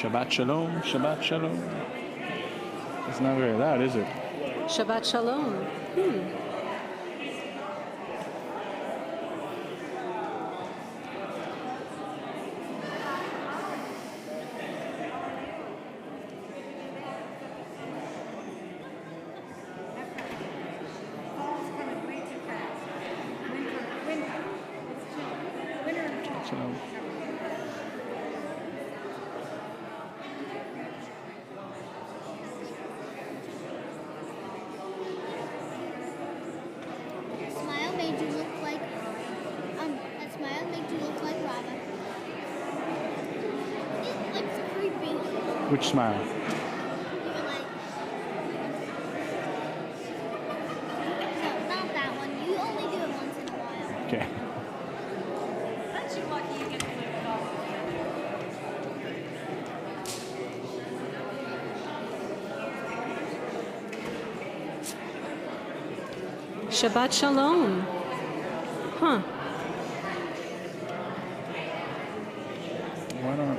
Shabbat Shalom, Shabbat Shalom. It's not very loud, is it? Shabbat Shalom. Which smile? No, not that one. You only do it once in a while. Okay. Aren't you lucky you get to live with all of them? Shabbat Shalom. Huh. Why don't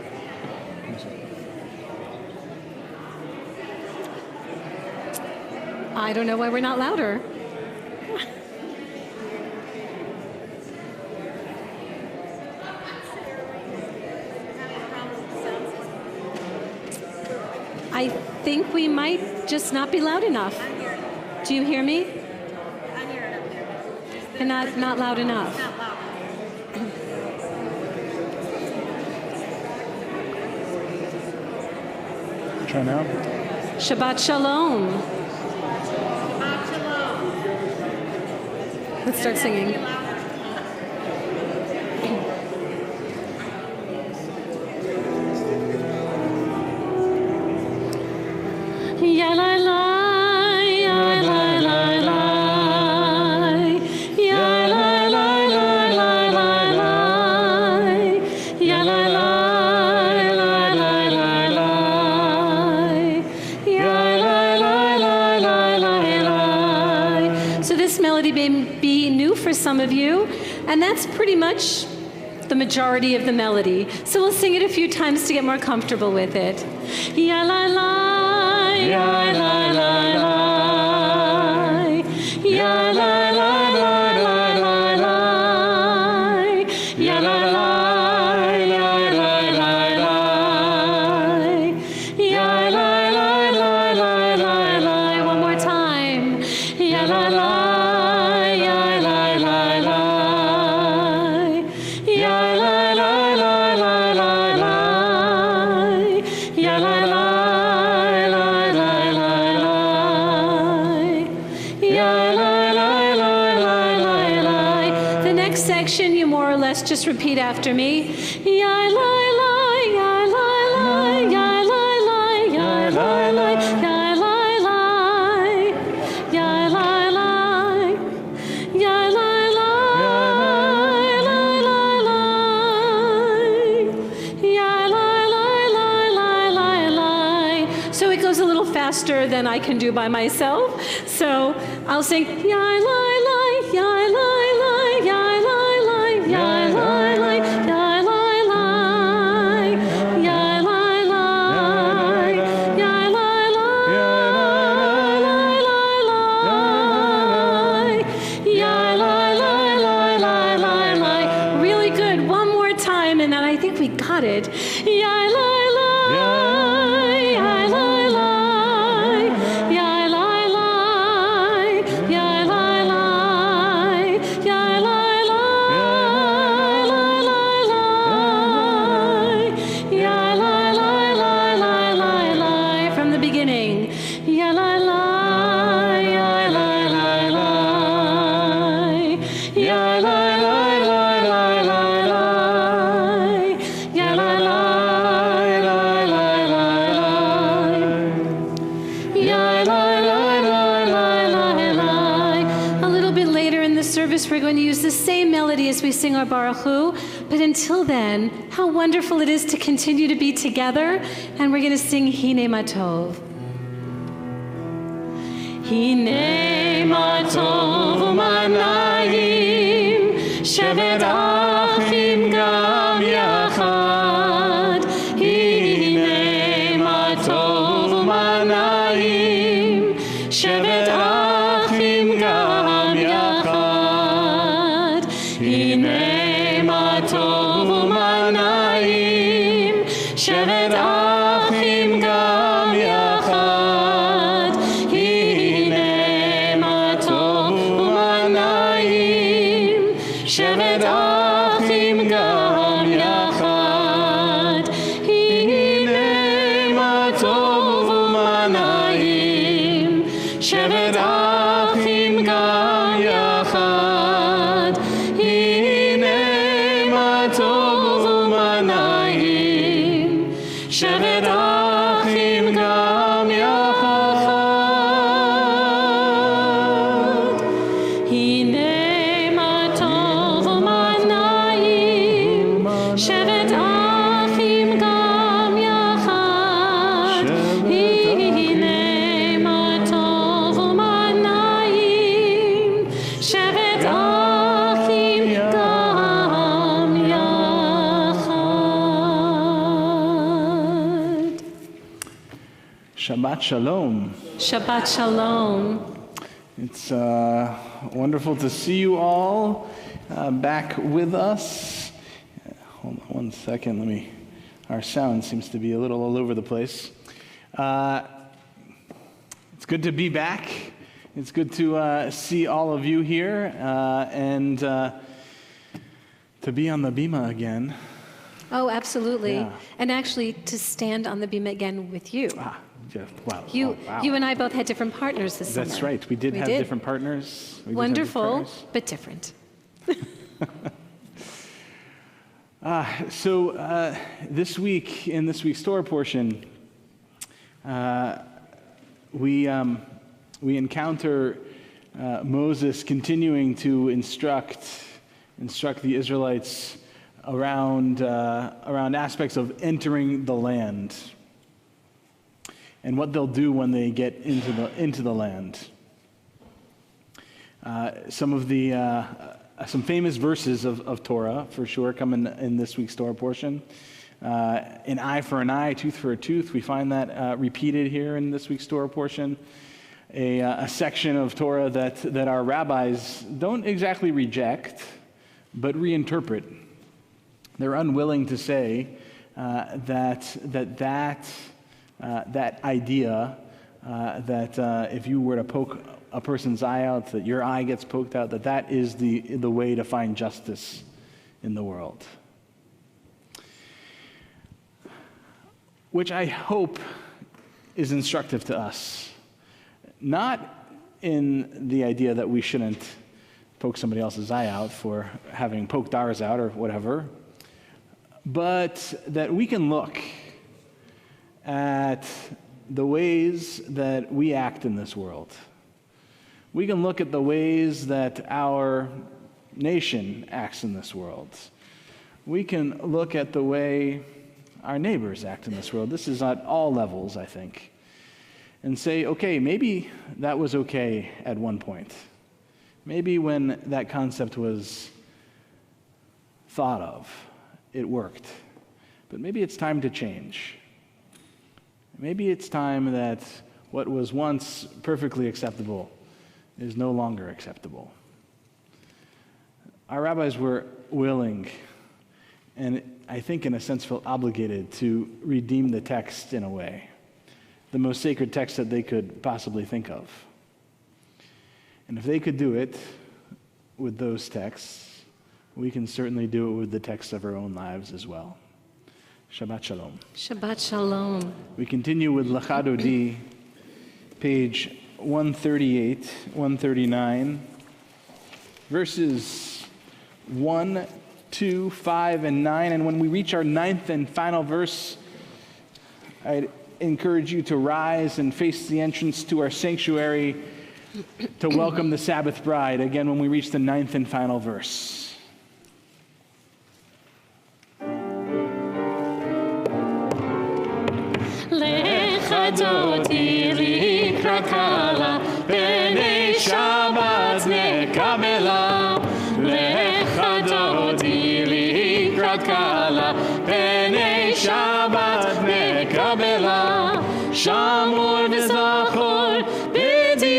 I don't know why we're not louder. I think we might just not be loud enough. Do you hear me? I hear it up there. And not loud enough. Not loud. try now? Shabbat Shalom. Shabbat Shalom. Let's start singing. Ya la la, ya la la la, ya la la la la la la, ya la la la la la la, ya la la la la la la. So this melody may be new for some of you, and that's pretty much the majority of the melody. So we'll sing it a few times to get more comfortable with it. Ya la la. Ya la la la, ya la la la la la la, ya la la la la la la, ya la la la la la la. One more time. Ya la la, ya la la la, ya la la la la la la, ya la la. Section, you more or less just repeat after me. Ya la la, ya la la, ya la la, ya la la, ya la la, ya la la, ya la la, la la la, ya la la la la la la. So it goes a little faster than I can do by myself. So I'll sing ya la la, ya la la, ya la. Ya la la, ya la la, ya la la, ya la la, la la la, ya la la la la la la. Really good. One more time, and then I think we got it. Ya la la, ya la la, ya la la, ya la la, ya la. We're going to use the same melody as we sing our Baruch Hu, but until then, how wonderful it is to continue to be together, and we're going to sing Hine Ma Tov. Hine Ma Tov u'ma na'im, shevet achim gam yachad, Hine שבת אחים גם יחד. הנה מה טוב ומה נעים, שבת אחים גם יחד. הנה מה טוב ומה נעים, שבת אחים גם יחד. הנה מה טוב ומה נעים, שבת אחים גם יחד. הנה מה טוב ומה נעים, שבת אחים גם יחד. הנה מה טוב ומה נעים, שבת אחים גם יחד. הנה מה טוב ומה נעים, שבת אחים גם יחד. Shabbat Shalom. Shabbat Shalom. It's wonderful to see you all back with us. Hold on one second. Our sound seems to be a little all over the place. It's good to be back. It's good to see all of you here and to be on the bima again. Oh, absolutely. Yeah. And actually to stand on the beam again with you. Yeah, wow. You, Oh, wow. you and I both had different partners this summer. That's right. We did have different partners. We did have different Wonderful, partners. but different. So this week, in this week's Torah portion, we encounter Moses continuing to instruct the Israelites around aspects of entering the land and what they'll do when they get into the land. Some famous verses of Torah, for sure, come in this week's Torah portion. An eye for an eye, tooth for a tooth. We find that repeated here in this week's Torah portion. A section of Torah that our rabbis don't exactly reject, but reinterpret. They're unwilling to say that idea that if you were to poke a person's eye out, that your eye gets poked out, that is the way to find justice in the world. Which I hope is instructive to us. Not in the idea that we shouldn't poke somebody else's eye out for having poked ours out or whatever, but that we can look at the ways that we act in this world. We can look at the ways that our nation acts in this world. We can look at the way our neighbors act in this world. This is at all levels, I think. And say, okay, maybe that was okay at one point. Maybe when that concept was thought of, it worked. But maybe it's time to change. Maybe it's time that what was once perfectly acceptable is no longer acceptable. Our rabbis were willing, and I think in a sense felt obligated to redeem the text in a way, the most sacred text that they could possibly think of. And if they could do it with those texts, we can certainly do it with the texts of our own lives as well. Shabbat Shalom. Shabbat Shalom. We continue with Lachadodi, page 138, 139, verses 1, 2, 5, and 9. And when we reach our 9th and final verse, I'd encourage you to rise and face the entrance to our sanctuary to welcome the Sabbath bride. Again, when we reach the 9th and final verse. Lechadoti likrakala, b'nei Shabbat nekabela. Lechadoti likrakala, b'nei Shabbat nekabela. Shamor v'zachor b'di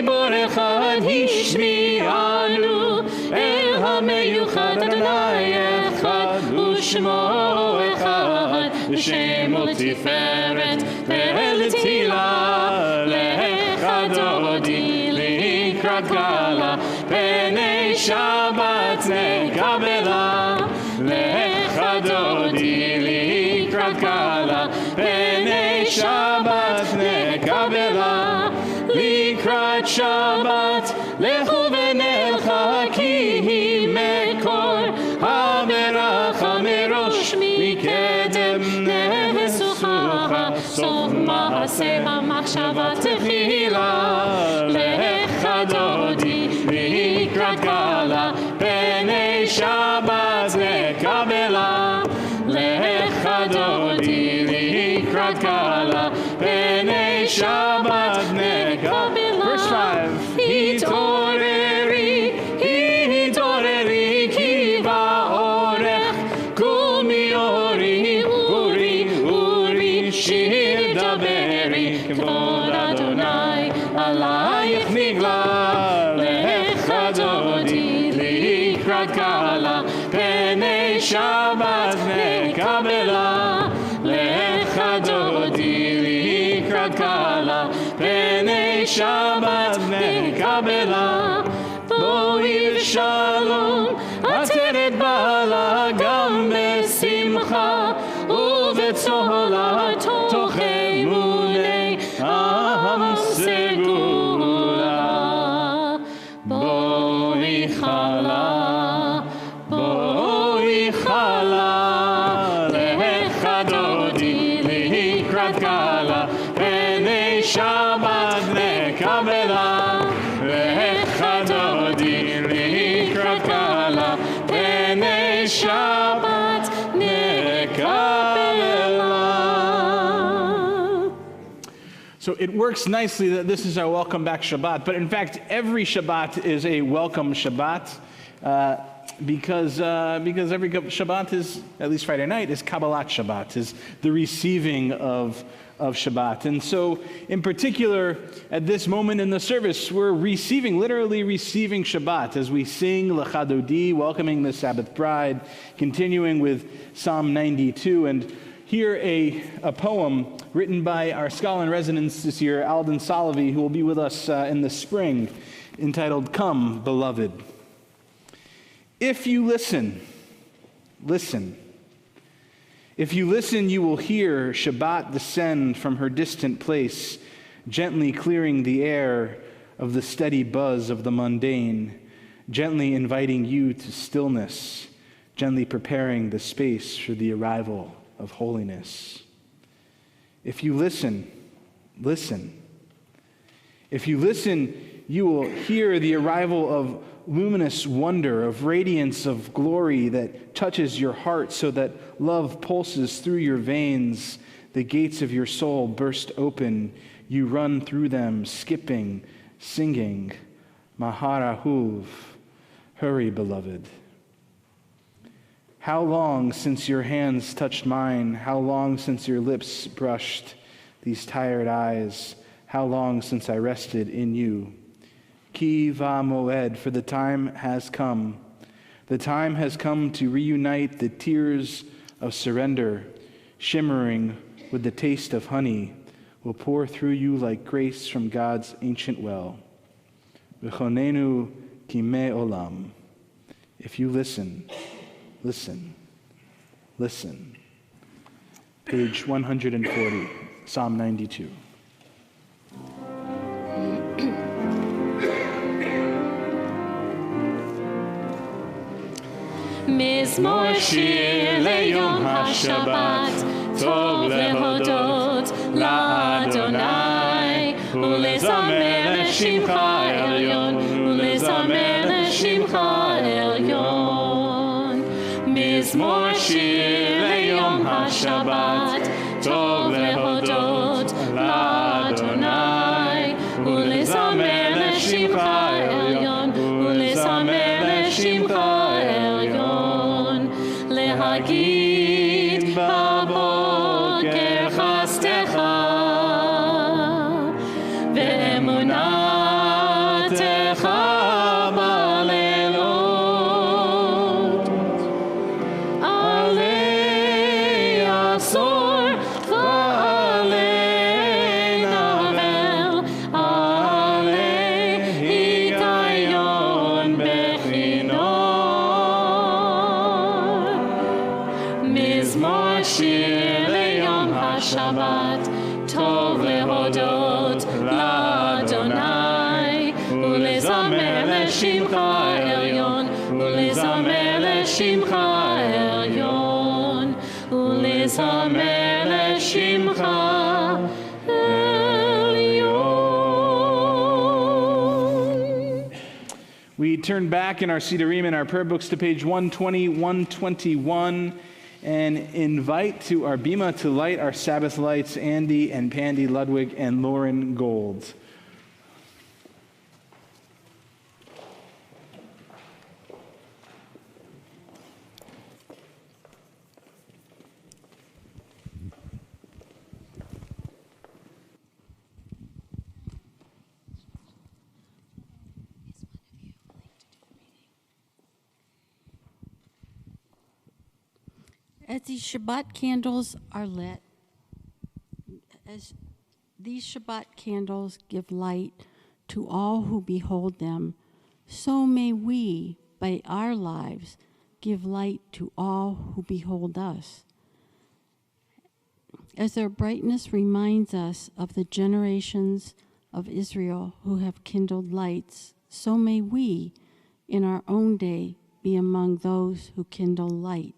השמיענו אל המיוחד אדוני אחד ושמו אחד ושם ולתפארת ולתהילה לך דודי לקראת גאלה פני שבת נקבלה לך דודי לקראת גאלה פני שבת נקבלה לקראת שבת לכו ונלכה כי היא מקור הברכה מראש מקדם נסוכה סוף מעשה המחשבה תחילה לך דודי לקראת גאלה פני שבת נקבלה לך דודי לקראת גאלה פני שבת נקבלה. Verse 5. התעוררי כי באורך קול מאורי אורי שיר דברי כבוד אדוני עלייך נגלה לך דודי לקראת גאלה פני שבת נקבלה לך דודי לקראת גאלה פני שבת נקבלה בואי בשלום עטרת בעלה גם בשמחה ובצהלה תוך אמוני עם סגולה בואי חלה לך דודי לקראת גאלה פני שבת נקבלה לך דודי לקראת גאלה פני שבת נקבלה. So it works nicely that this is our welcome back Shabbat, but in fact every Shabbat is a welcome Shabbat because every Shabbat is, at least Friday night, is Kabbalat Shabbat, is the receiving of Shabbat. And so, in particular, at this moment in the service, we're literally receiving Shabbat as we sing Lecha Dodi, welcoming the Sabbath bride, continuing with Psalm 92, and hear a poem written by our scholar in residence this year, Alden Salavi, who will be with us in the spring, entitled Come, Beloved. If you listen. If you listen, you will hear Shabbat descend from her distant place, gently clearing the air of the steady buzz of the mundane, gently inviting you to stillness, gently preparing the space for the arrival of holiness. If you listen. If you listen, you will hear the arrival of luminous wonder, of radiance of glory that touches your heart so that love pulses through your veins. The gates of your soul burst open. You run through them, skipping, singing, Maharahuv, hurry, beloved. How long since your hands touched mine? How long since your lips brushed these tired eyes? How long since I rested in you? Ki va moed, for the time has come. The time has come to reunite the tears of surrender, shimmering with the taste of honey, will pour through you like grace from God's ancient well. V'chonenu kime olam. If you listen. Page 140, Psalm 92. מזמור שיר ליום השבת, טוב להודות לאדוני, ולזמר לשמך העליון, ולזמר לשמך העליון. מזמור שיר ליום השבת, טוב להודות לאדוני, ולזמר לשמך העליון, ולזמר לשמך העליון. להגיד בבוקר חסדך ואמונתך לשמך עליון, ולזמר לשמך עליון, ולזמר לשמך עליון. We turn back in our Sidurim and our prayer books to page 120, 121, and invite to our bima to light our Sabbath lights, Andy and Pandy Ludwig and Lauren Gold. As these Shabbat candles are lit, as these Shabbat candles give light to all who behold them, so may we, by our lives, give light to all who behold us. As their brightness reminds us of the generations of Israel who have kindled lights, so may we, in our own day, be among those who kindle light.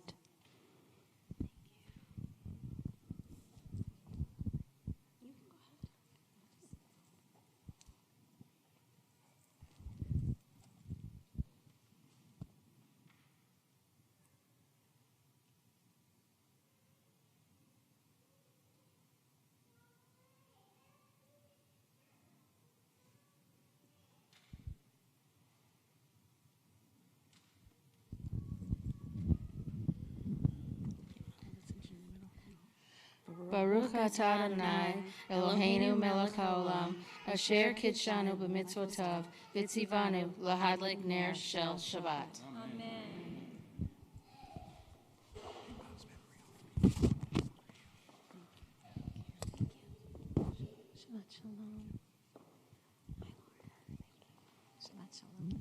Baruch atah Adonai, Eloheinu melech haolam, asher kidshanu b'mitzvotav, v'tzivanu lahadlik ner shel Shabbat. Shabbat shalom. Shabbat shalom.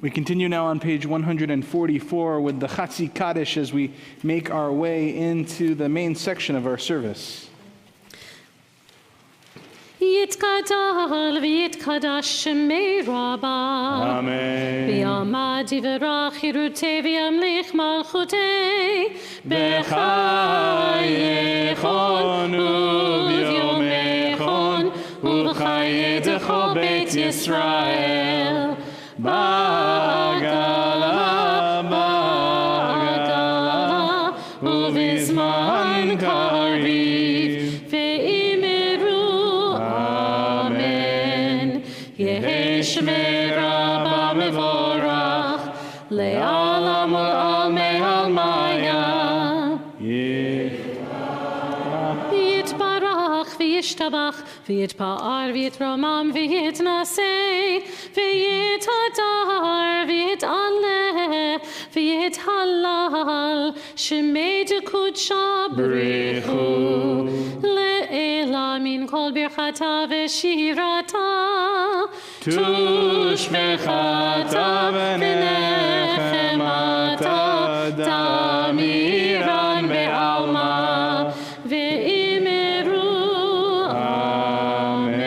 We continue now on page 144 with the Chatzi Kaddish as we make our way into the main section of our service. יתגדל ויתקדש שמי רבה. Amen. ויעמד יברך חירותי וימליך מלכותי. בחייכון וביומכון ובחיי דכל בית ישראל. בעגלה, בעגלה, ובזמן קריב, ואמרו אמן. יהי שמי רבה מבורך, לעלם ולעלמי עלמיה. יתברך וישתבח, ויתפאר ויתרומם ויתנשא, ויתהדר ויתעלה, ויתהלל, שמי דקודשה בריחו, לעילה מן כל ברכתה ושירתה, תושבחתה ונחמתה, תמירן בעלמה, ואמרו אמן.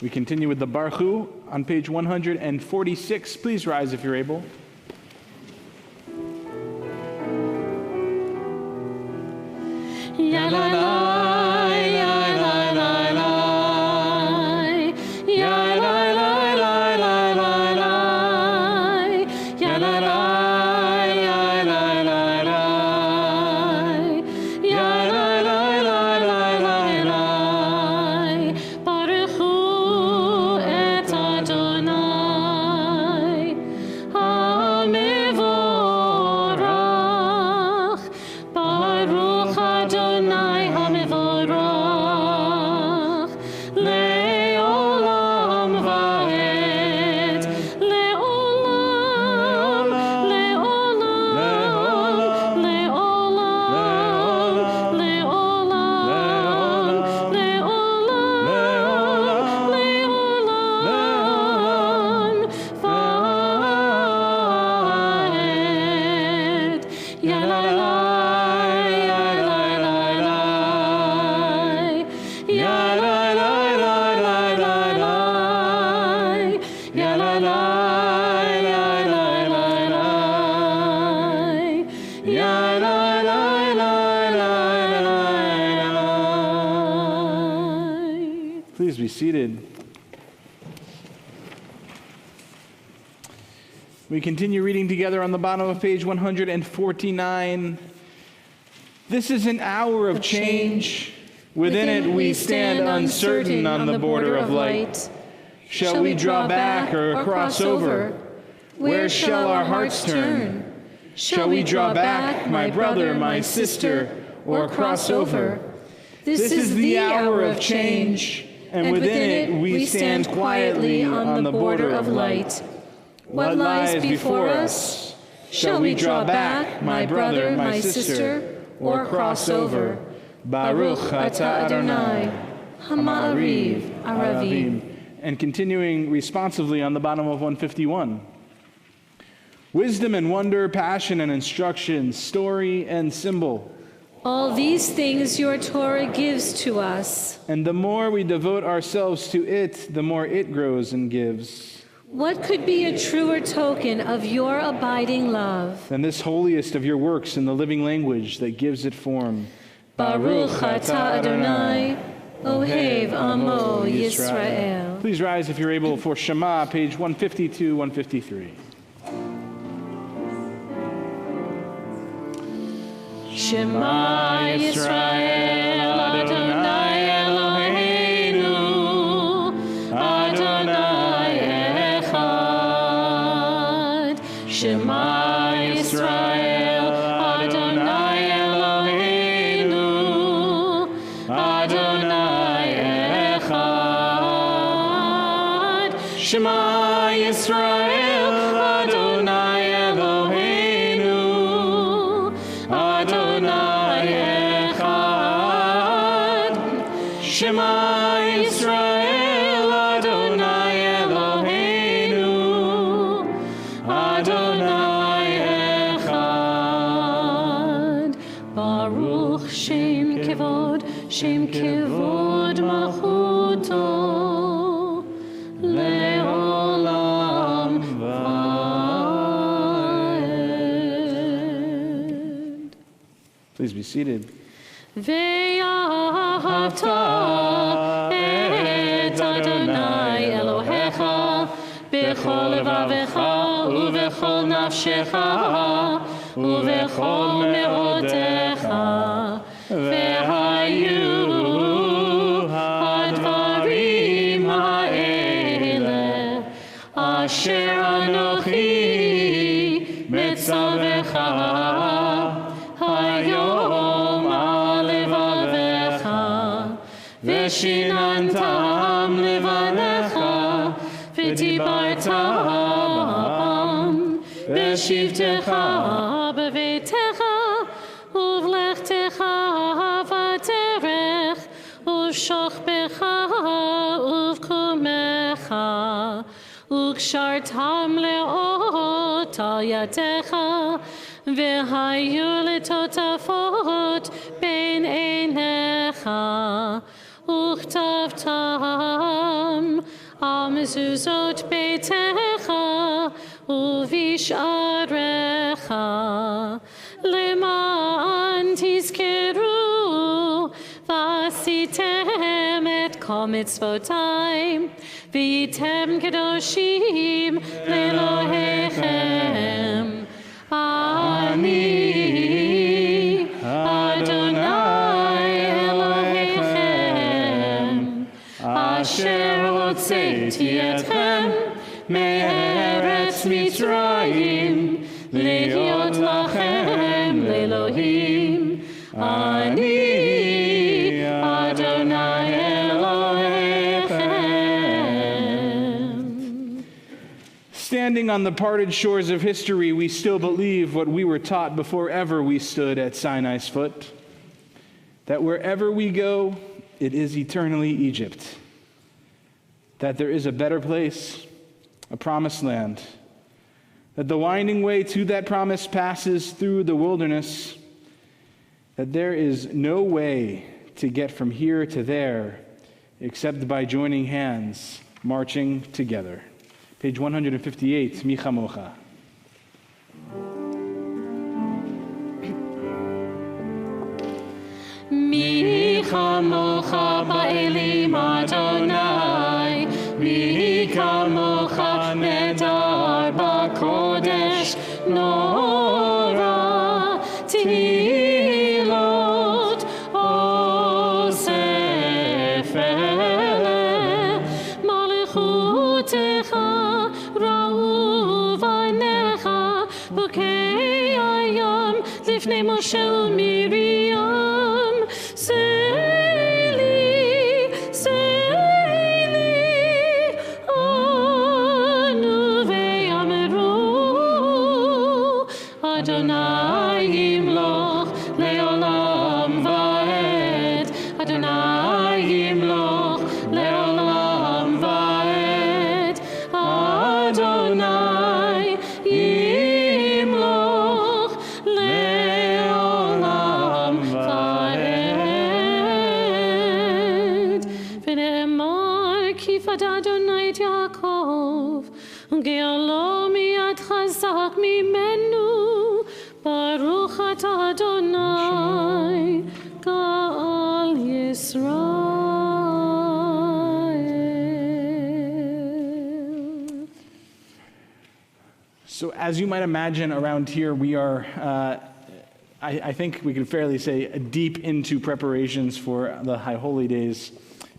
We continue with the Baruch on page 146. Please rise if you're able. Ya la la, ya la la la, ya la la la la la la, ya la la, ya la la la, ya la la la la la la. Baruch hu et Adonai, Please be seated. We continue reading together on the bottom of page 149. This is an hour of change. Within it we stand uncertain on the border of light. Shall we draw back or cross over? Where shall our hearts turn? Shall we draw back, my brother, my sister, or cross over? This is the hour of change, and within it we stand quietly on the border of light. What lies before us? Shall we draw back, my brother, my sister, or cross over? Baruch atah Adonai, Ha'ma'ariv Aravim. And continuing responsively on the bottom of 151. Wisdom and wonder, passion and instruction, story and symbol. All these things your Torah gives to us. And the more we devote ourselves to it, the more it grows and gives. What could be a truer token of your abiding love than this holiest of your works in the living language that gives it form? Baruch atah Adonai, Ohev Amo Yisrael. Please rise if you're able for Shema, page 152, 153. Shema Yisrael, Adonai Eloheinu, Adonai Echad. Shema Yisrael, Adonai Eloheinu, Adonai Echad. Shema Yisrael, Adonai Eloheinu, Adonai Echad. Shema Yisrael, Adonai Eloheinu, Adonai Echad. Baruch Shem Kevod Malchuto, Le'olam Va'ed. Please be seated. Ve'ahavta et Adonai Elohecha b'chol levavecha u'v'chol nafshecha u'v'chol me'odecha ve'hayu hadvarim ha'ele asher anochi metzavecha hayom alevavecha v'shinantam levanecha v'dibartam v'shivtecha b'veitecha uvlechtecha v'derech uv'shochbecha uv'kumecha ug'shartam le'ot al yadecha v'hayu letotafot ben einecha uchtavtam al mezuzot beitecha uvisharecha leman tizkeru vasitem et kol mitzvotai v'yitem kedoshim lelohechem Ani Adonai Elohechem Asher hotzeiti etchem me'eretz Mitzrayim lehiot lachem le'Elohim Ani Adonai Elohechem. Standing on the parted shores of history, we still believe what we were taught before ever we stood at Sinai's foot, that wherever we go, it is eternally Egypt, that there is a better place, a promised land, that the winding way to that promise passes through the wilderness, that there is no way to get from here to there except by joining hands, marching together. Page 158, Mi Chamocha. Mi chamocha ba'elim Adonai, mi kamocha nedar bakodesh nora tehilot osefer malchutecha ra'u v'necha bokei hayam lifnei Moshe u'Miriam Seili, Seili, anu ve'yameru Adonai yimloch le'olam va'ed Adonai yimloch le'olam va'ed Adonai yimloch le'olam va'ed V'ne'emar kifad Adonai et Yaakov U'ge'alo miyad chazak mimenu Baruch atah Adonai Ga'al Yisrael. So, as you might imagine, around here we are, I think we can fairly say, deep into preparations for the High Holy Days.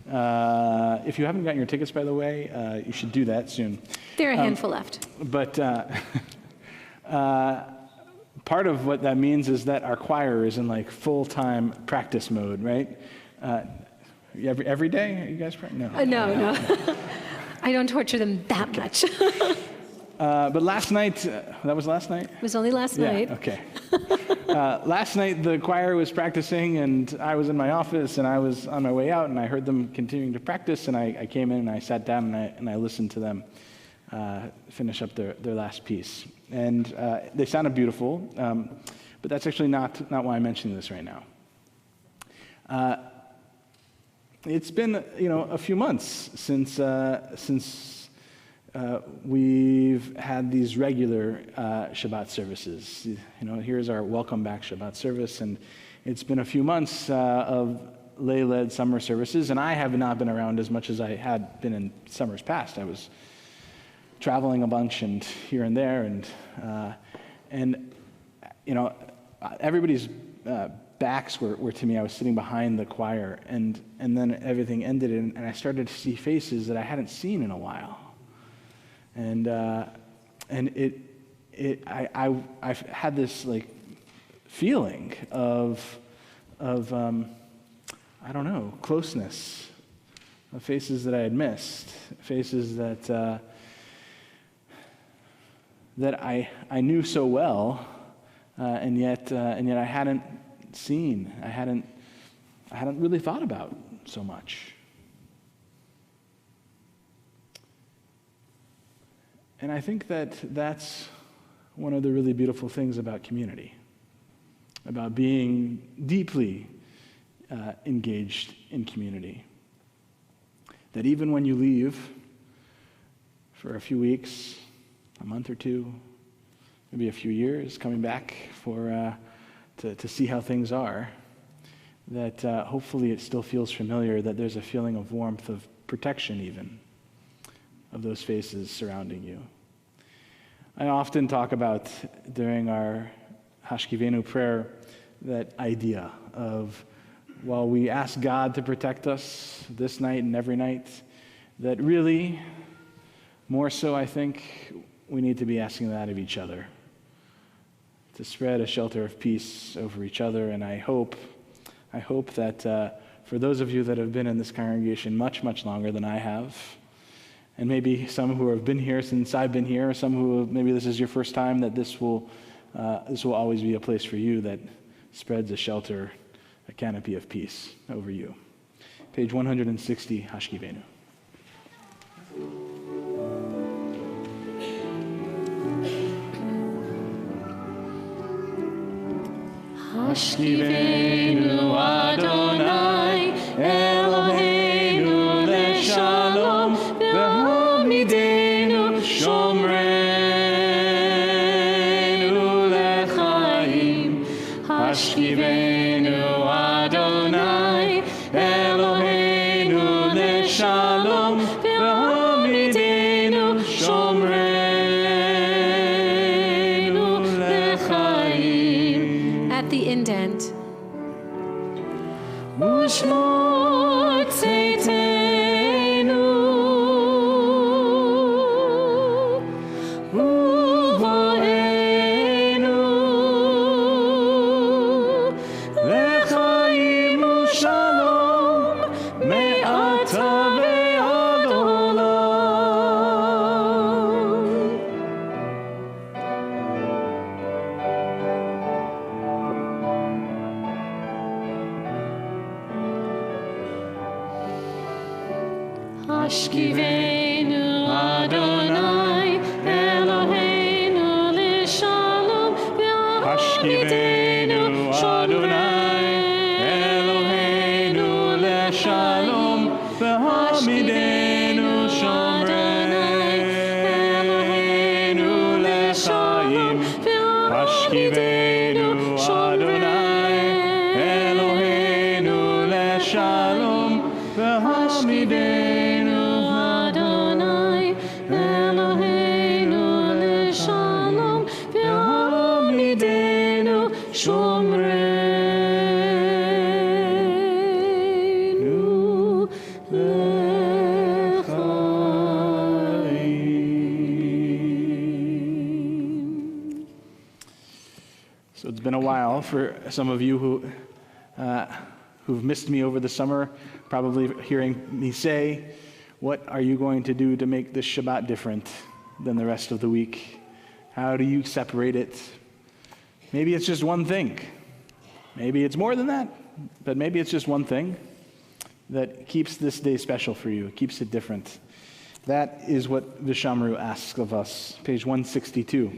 If you haven't gotten your tickets, by the way, you should do that soon. There are a handful left. But part of what that means is that our choir is in like full-time practice mode, right? Every day? Are you guys praying? No. No. I don't torture them that much. But last night, that was last night? It was only last night. Yeah, okay. Last night the choir was practicing and I was in my office and I was on my way out and I heard them continuing to practice and I came in and I sat down and I listened to them finish up their last piece. And they sounded beautiful, but that's actually not why I'm mentioning this right now. It's been a few months since we've had these regular Shabbat services. Here's our welcome back Shabbat service, and it's been a few months of lay-led summer services, and I have not been around as much as I had been in summers past. I was traveling a bunch and here and there, and everybody's backs were to me. I was sitting behind the choir, and then everything ended, and I started to see faces that I hadn't seen in a while. And I've had this like feeling of I don't know, closeness, of faces that I had missed, faces that I knew so well, and yet I hadn't seen, I hadn't really thought about so much. And I think that's one of the really beautiful things about community, about being deeply engaged in community. That even when you leave for a few weeks, a month or two, maybe a few years, coming back to see how things are, that hopefully it still feels familiar, that there's a feeling of warmth, of protection even, of those faces surrounding you. I often talk about, during our Hashkivenu prayer, that idea of, while we ask God to protect us this night and every night, that really, more so I think, we need to be asking that of each other, to spread a shelter of peace over each other. And I hope that for those of you that have been in this congregation much, much longer than I have, and maybe some who have been here since I've been here, or some who maybe this is your first time, that this will always be a place for you that spreads a shelter, a canopy of peace over you. Page 160, Hashkivenu. Hashkivenu Adonai Eloheinu leshalom v'hamidenu shomreinu lechaim. Hashkivenu Adonai Eloheinu leshalom לשלום והעמידנו שומרנו לחיים. At the indent. ושמור צאתנו ובואנו לחיים ושלום מעתה ועד עולם. השכיבנו אדוני אלוהינו לשלום והעמידנו אלוהינו לשלום והעמידנו אלוהינו לחיים. השכיבנו אדוני אלוהינו לשלום והעמידנו שומרנו לחיים. So it's been a while for some of you who've missed me over the summer, probably hearing me say, what are you going to do to make this Shabbat different than the rest of the week? How do you separate it? Maybe it's just one thing. Maybe it's more than that, but maybe it's just one thing that keeps this day special for you, keeps it different. That is what Vishamru asks of us. Page 162.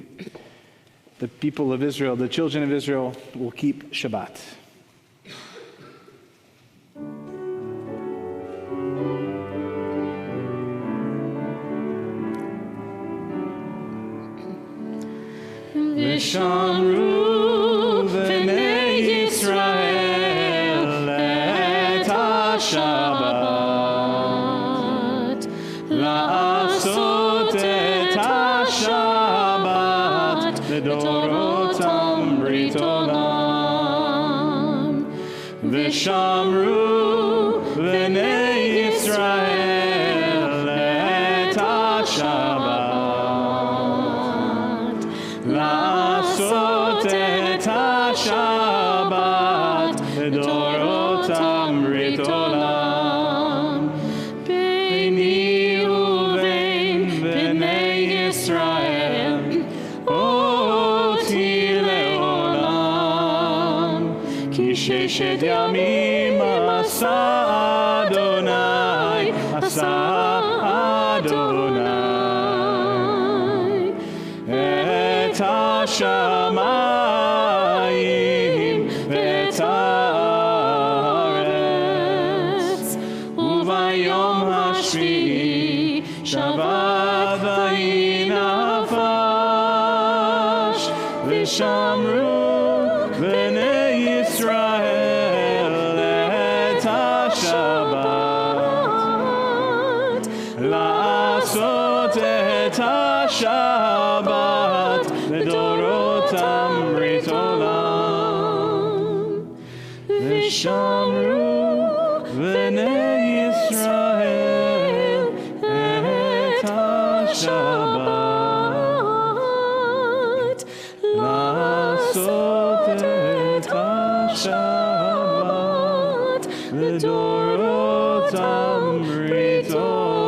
The people of Israel, the children of Israel, will keep Shabbat. ושמרו בני ישראל את השבת, לעשות את השבת לדורותם ברית עולם. ושמרו בני ישראל את השבת, לעשות את השבת לדורותם ברית עולם. ביני ובין בני ישראל אותי לעולם, כי ששת ימים עשה אדוני, עשה אדוני את השמיים ואת הארץ, וביום השביעי שבת ויהי נפש. ושמרו בני ישראל את השבת, לעשות את השבת לדורותם ברית עולם. ושמרו בני ישראל את השבת, לעשות את השבת לדורותם ברית עולם.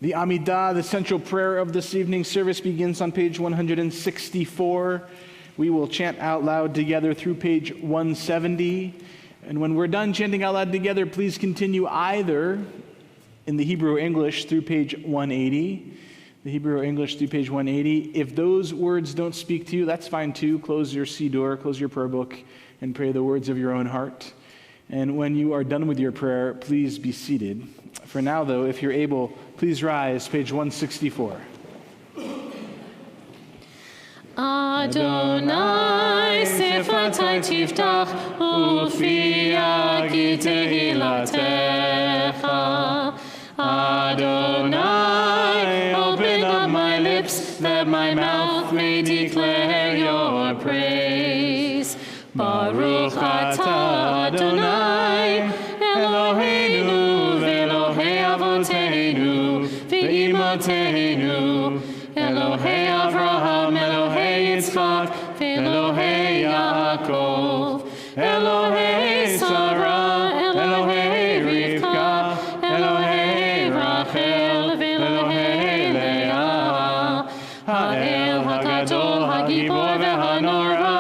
The Amidah, the central prayer of this evening's service, begins on page 164. We will chant out loud together through page 170. And when we're done chanting out loud together, please continue either in the Hebrew or English through page 180. The Hebrew or English through page 180. If those words don't speak to you, that's fine too. Close your siddur, close your prayer book, and pray the words of your own heart. And when you are done with your prayer, please be seated. For now, though, if you're able, please rise, page 164. Adonai sifatai tiftach ufi yagi tehilatecha. Adonai, open up my lips that my mouth may declare your praise. Baruch atah Adonai, Eloheinu ve'Elohei avoteinu ve'imoteinu, Elohei Avraham, Elohei Yitzchak, ve'Elohei Yaakov, Elohei Sarah, Elohei Rivka, Elohei Rachel, ve'Elohei Leah, Ha'el HaGadol, HaGibor ve'Hanora,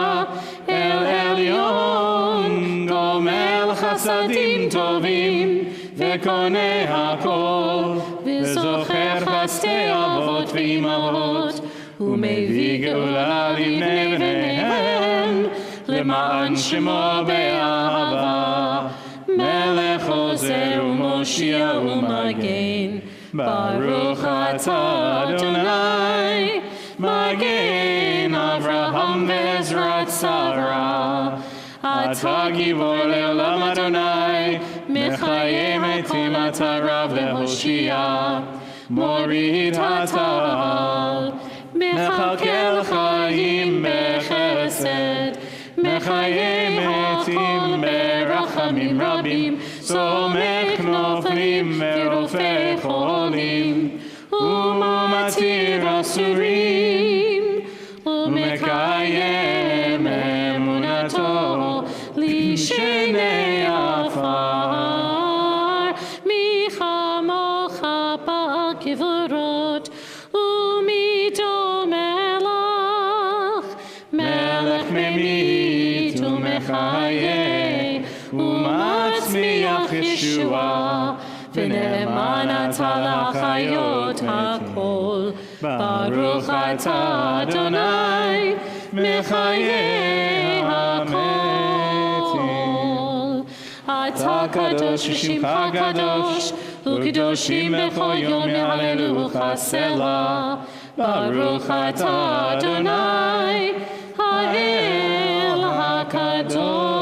El Elyon, Gomel Chasadim Tovim, ve'Koneh HaKol, ve'Zocher Chastei Avot ve'Imalot, U'mevii Geula livnei bneihem, Lema'an Shemo be'ahava, Melech Ozer u'Moshia u'Magen, Baruch atah Adonai, Magen Avraham ve'Ezrat Sarah, Atah Gibor le'olam Adonai, Mechayem etim atah Rav le'Hoshia, Morid hatal, Mechakel chayim bechesed, Mechayem etim berachamim rabim, Somech noflim verofeh cholim, Umatir asurim, Umekayem emunato, Lishenei afar, Michamocha ba'kivorot, Umido melach, Melech memit umechaye, Umatzmiach Yeshua, V'ne'eman atah lachayot hakol, Baruch atah Adonai, Mechaye hakol. Atah kadosh v'shimcha kadosh, U'kedoshim b'chol yom yehalelucha selah. Baruch atah Adonai, Ha'el HaKadosh.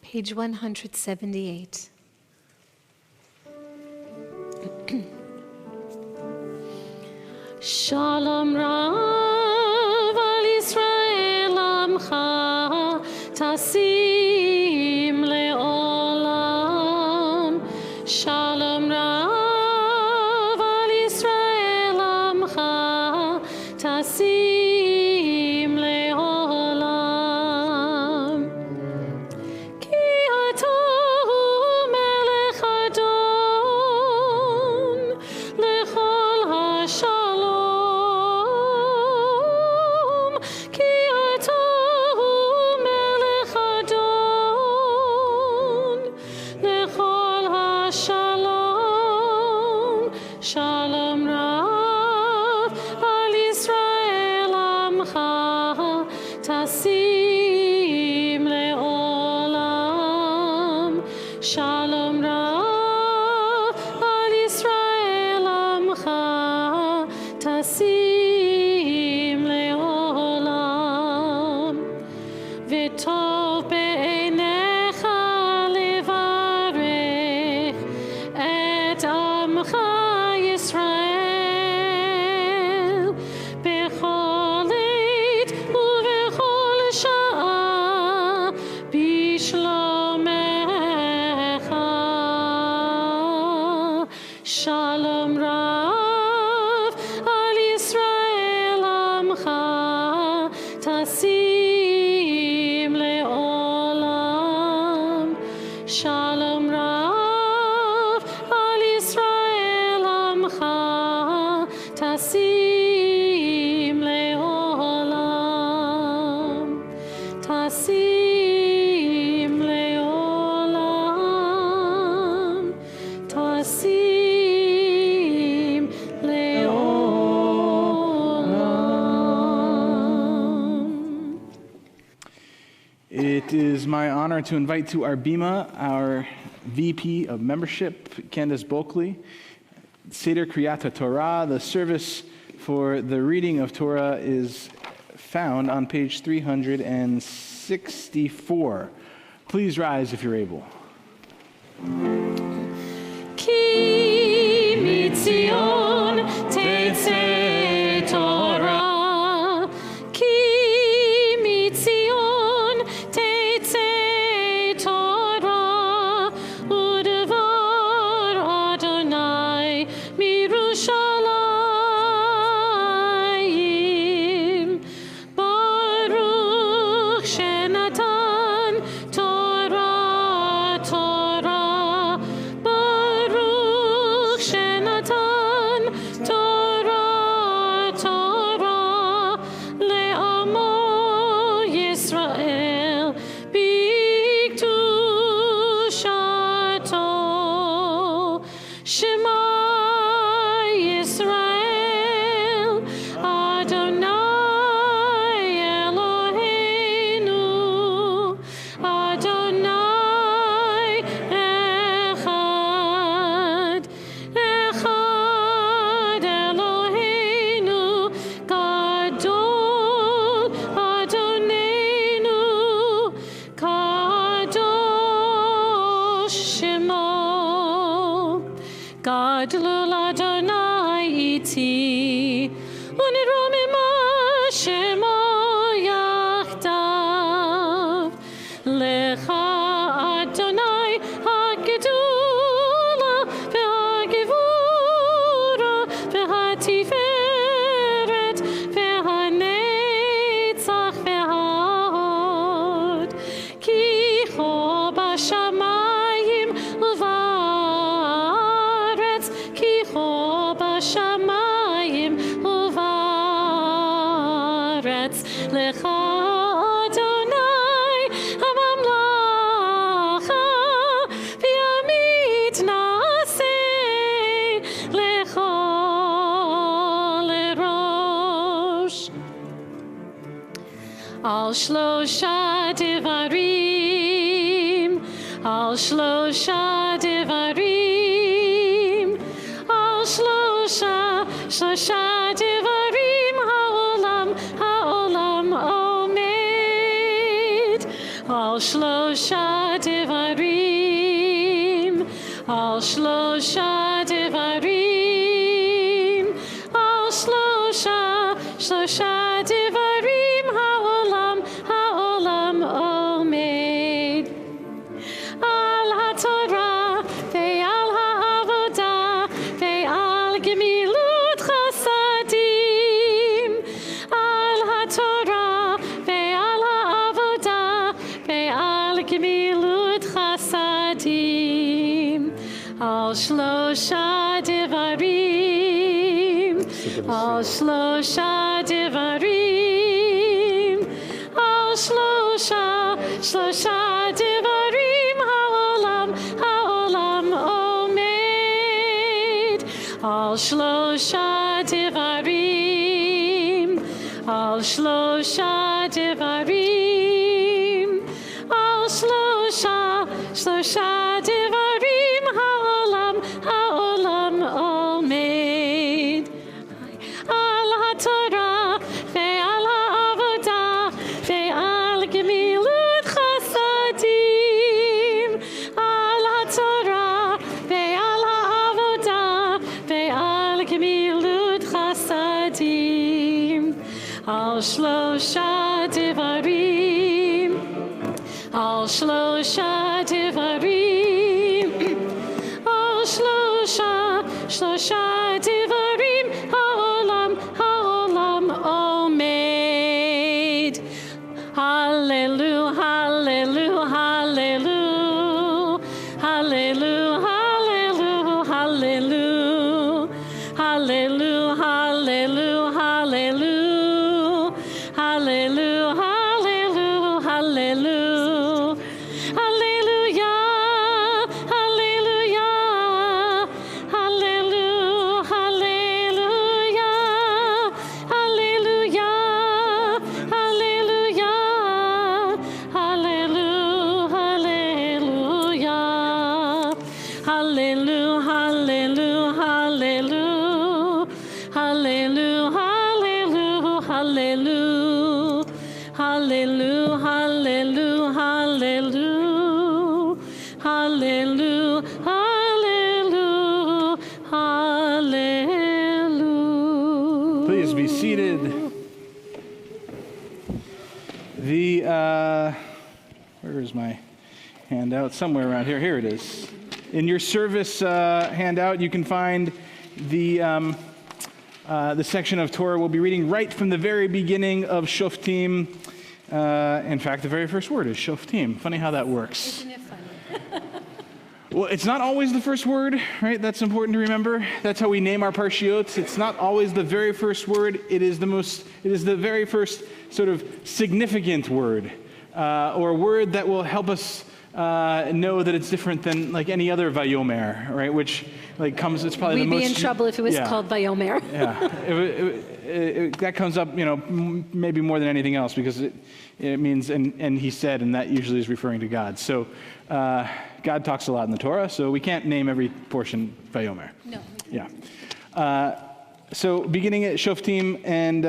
Page 178. Shalom Rav al Yisrael Amcha Tasim Le'olam טסים לעולם. כי אתה הוא מלך אדון לכל השלום. כי אתה הוא מלך אדון לכל השלום. שלום רב על ישראל עמך טסים לעולם. שלום רב על ישראל עמך טסים לעולם. וטוב בעיניך לברך את עמך ישראל בכל עת ובכל שעה בשלומך. שלום רב על ישראל עמך טסים לעולם. שלום רב על ישראל עמך טסים לעולם. טסים לעולם. טסים לעולם. It is my honor to invite to our Bima our VP of Membership, Candace Bulkley. Seder Kriyat Torah, the service for the reading of Torah, is found on page 364. Please rise if you're able. כי מציון תצא תורה. כי מציון תצא תורה. ודבר אדוני מירושלים. ברוך שנתן תורה תורה. ברוך שנתן תורה תורה לעמו ישראל בקדושתו. שמע ישראל אדוני אלוהינו אדוני אחד. אחד אלוהינו גדול אדוננו קדוש שמו. גדלו אדוני איתי ונרוממה שמו יחדיו. לך אדוני הגדולה והגבורה והתפארת והנצח וההוד. כי כה בשמיים ובארץ. כי כה בשמיים ובארץ. לך אדוני הממלכה וימית נעשה לכל ראש. על שלושה דברים. על שלושה דברים. על שלושה דברים העולם עומד. על שלושה דברים. על שלושה דברים. על שלושה דברים העולם עומד. על התורה ועל העבודה ועל גמילות חסדים Al Shlosha Devarim. Al Shlosha Devarim. Ha'olam omed. Al Shlosha Devarim. Al Shlosha Devarim. Al Shlosha Devarim. Ha'olam omed. Al HaTorah ve'al ha'avodah ve'al gemilut chasadim. Al HaTorah ve'al ha'avodah ve'al gemilut chasadim. Al Shlosha Devarim. Al Shlosha Devarim. Al Shlosha Devarim. Ha'olam omed. Hallelujah, hallelujah, hallelujah. Hallelujah, hallelujah, hallelujah. Hallelujah, hallelujah, hallelujah. Hallelujah, hallelujah, hallelujah. Hallelujah, hallelujah. Hallelujah, hallelujah. Hallelujah, hallelujah. Hallelujah, hallelujah. Hallelujah, hallelujah, hallelujah. Hallelujah, hallelujah, hallelujah. Hallelujah, hallelujah, hallelujah. Hallelujah, hallelujah, hallelujah. Please be seated. Where is my handout? Somewhere around here. Here it is. In your service handout, you can find the section of Torah we'll be reading right from the very beginning of Shoftim. In fact, the very first word is Shoftim. Funny how that works. Isn't it funny? Well, it's not always the first word, right? That's important to remember. That's how we name our parshiot. It's not always the very first word. It is the very first sort of significant word, or a word that will help us know that it's different than like any other Vayomer, right? Which like comes, it's probably We'd the most... be in trouble if it was called Vayomer. Yeah, that comes up, maybe more than anything else, because it means, and he said, and that usually is referring to God. So God talks a lot in the Torah, so we can't name every portion Vayomer. No. Yeah. So beginning at Shoftim and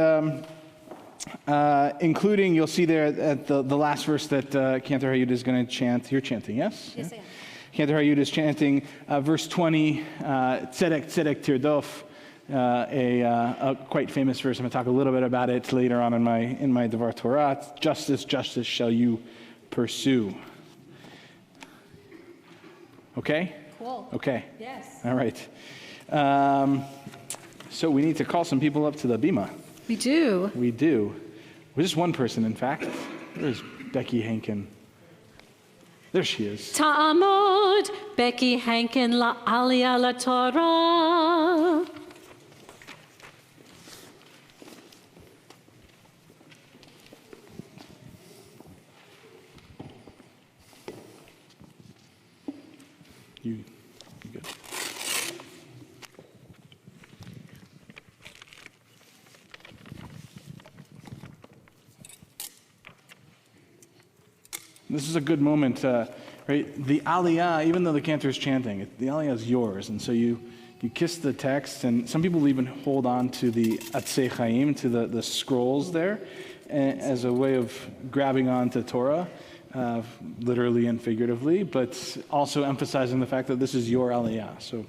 including, you'll see there at the last verse that Cantor Hayud is going to chant. You're chanting, yes? Yes, I am. Cantor Hayud is chanting verse 20, Tzedek, Tzedek Tirdof, a quite famous verse. I'm going to talk a little bit about it later on in my Devar Torah. Justice, justice shall you pursue. Okay? Cool. Okay. Yes. All right. So we need to call some people up to the bima. We do. We do. Well, just one person, in fact. Where's Becky Hankin? There she is. Ta'amod, Becky Hankin la Aliyah la Torah. You good. This is a good moment, right? The Aliyah, even though the cantor is chanting, the Aliyah is yours, and so you kiss the text, and some people even hold on to the Atzei Chaim, to the scrolls there, as a way of grabbing on to Torah, literally and figuratively, but also emphasizing the fact that this is your Aliyah. So.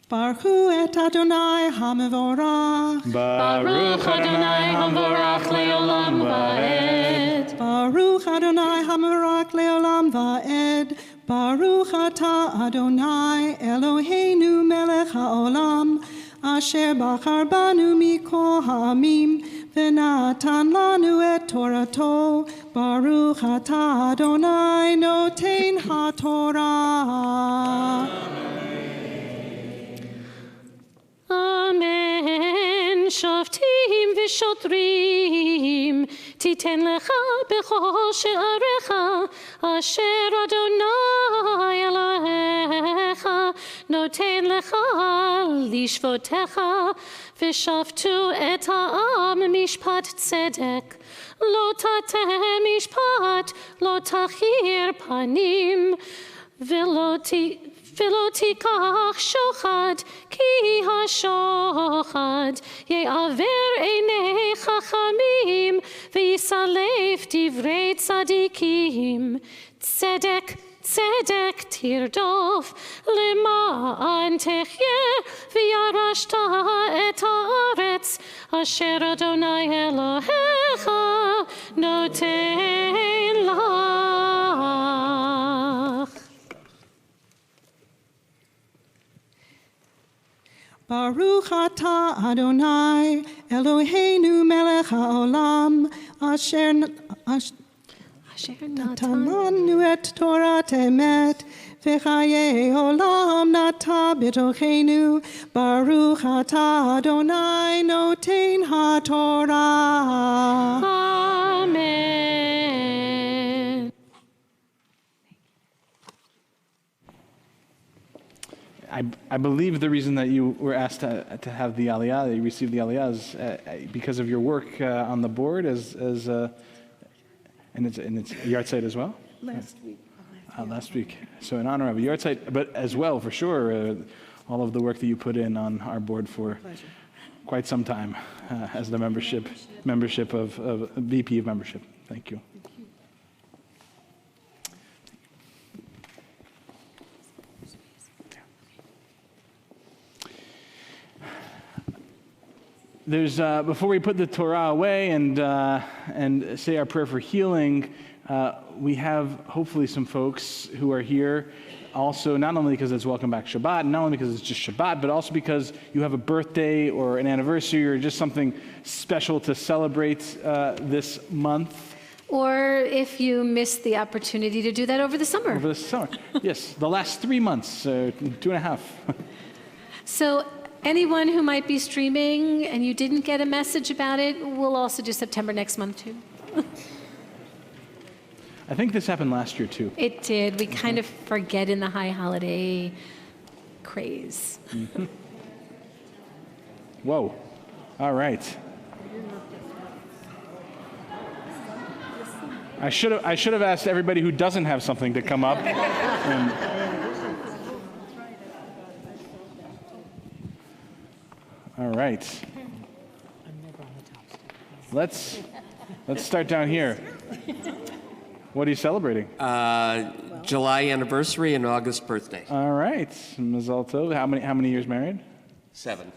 Baruch et Adonai HaMevorach. Baruch Adonai HaMevorach le'olam va'ed. Baruch Adonai HaMevorach le'olam va'ed. Baruch atah Adonai Eloheinu melech ha'olam. Asher bachar banu mikol ha'amim. V'natan lanu et Torato. Baruch atah Adonai noten ha'torah. שופטים ושוטרים, תיתן לך בכל שעריך, אשר אדוני אלוהיך נותן לך לשפוטך, ושפטו את העם משפט צדק. לא תטה משפט, לא תכיר פנים, ולא תיקח שוחד, כי השוחד יעבר עיני חכמים, ויסלף דברי צדיקים. צדק, צדק תרדוף, למען תחיה, וירשת את הארץ, אשר אדוני אלוהיך נותן לך. Baruch atah Adonai Eloheinu melech haolam asher natananu et Torah emet v'chayei olam nata b'tochenu. Baruch atah Adonai noten haTorah. Amen. I believe the reason that you were asked to have the Aliyah, that you received the Aliyah, is because of your work on the board and it's Yartzeit as well? Last week. Last week. So in honor of a Yartzeit, but as well, for sure, all of the work that you put in on our board for quite some time as the membership of VP of membership. Thank you. There's before we put the Torah away and say our prayer for healing, we have hopefully some folks who are here also, not only because it's Welcome Back Shabbat, not only because it's just Shabbat, but also because you have a birthday or an anniversary or just something special to celebrate this month. Or if you missed the opportunity to do that over the summer. Over the summer, yes, the last 3 months, 2.5. So anyone who might be streaming and you didn't get a message about it, we'll also do September next month too. I think this happened last year too. It did. We kind of forget in the high holiday craze. Mm-hmm. Whoa. All right. I should have asked everybody who doesn't have something to come up. All right. Let's start down here. What are you celebrating? July anniversary and August birthday. All right. Mazel tov. How many years married? 7.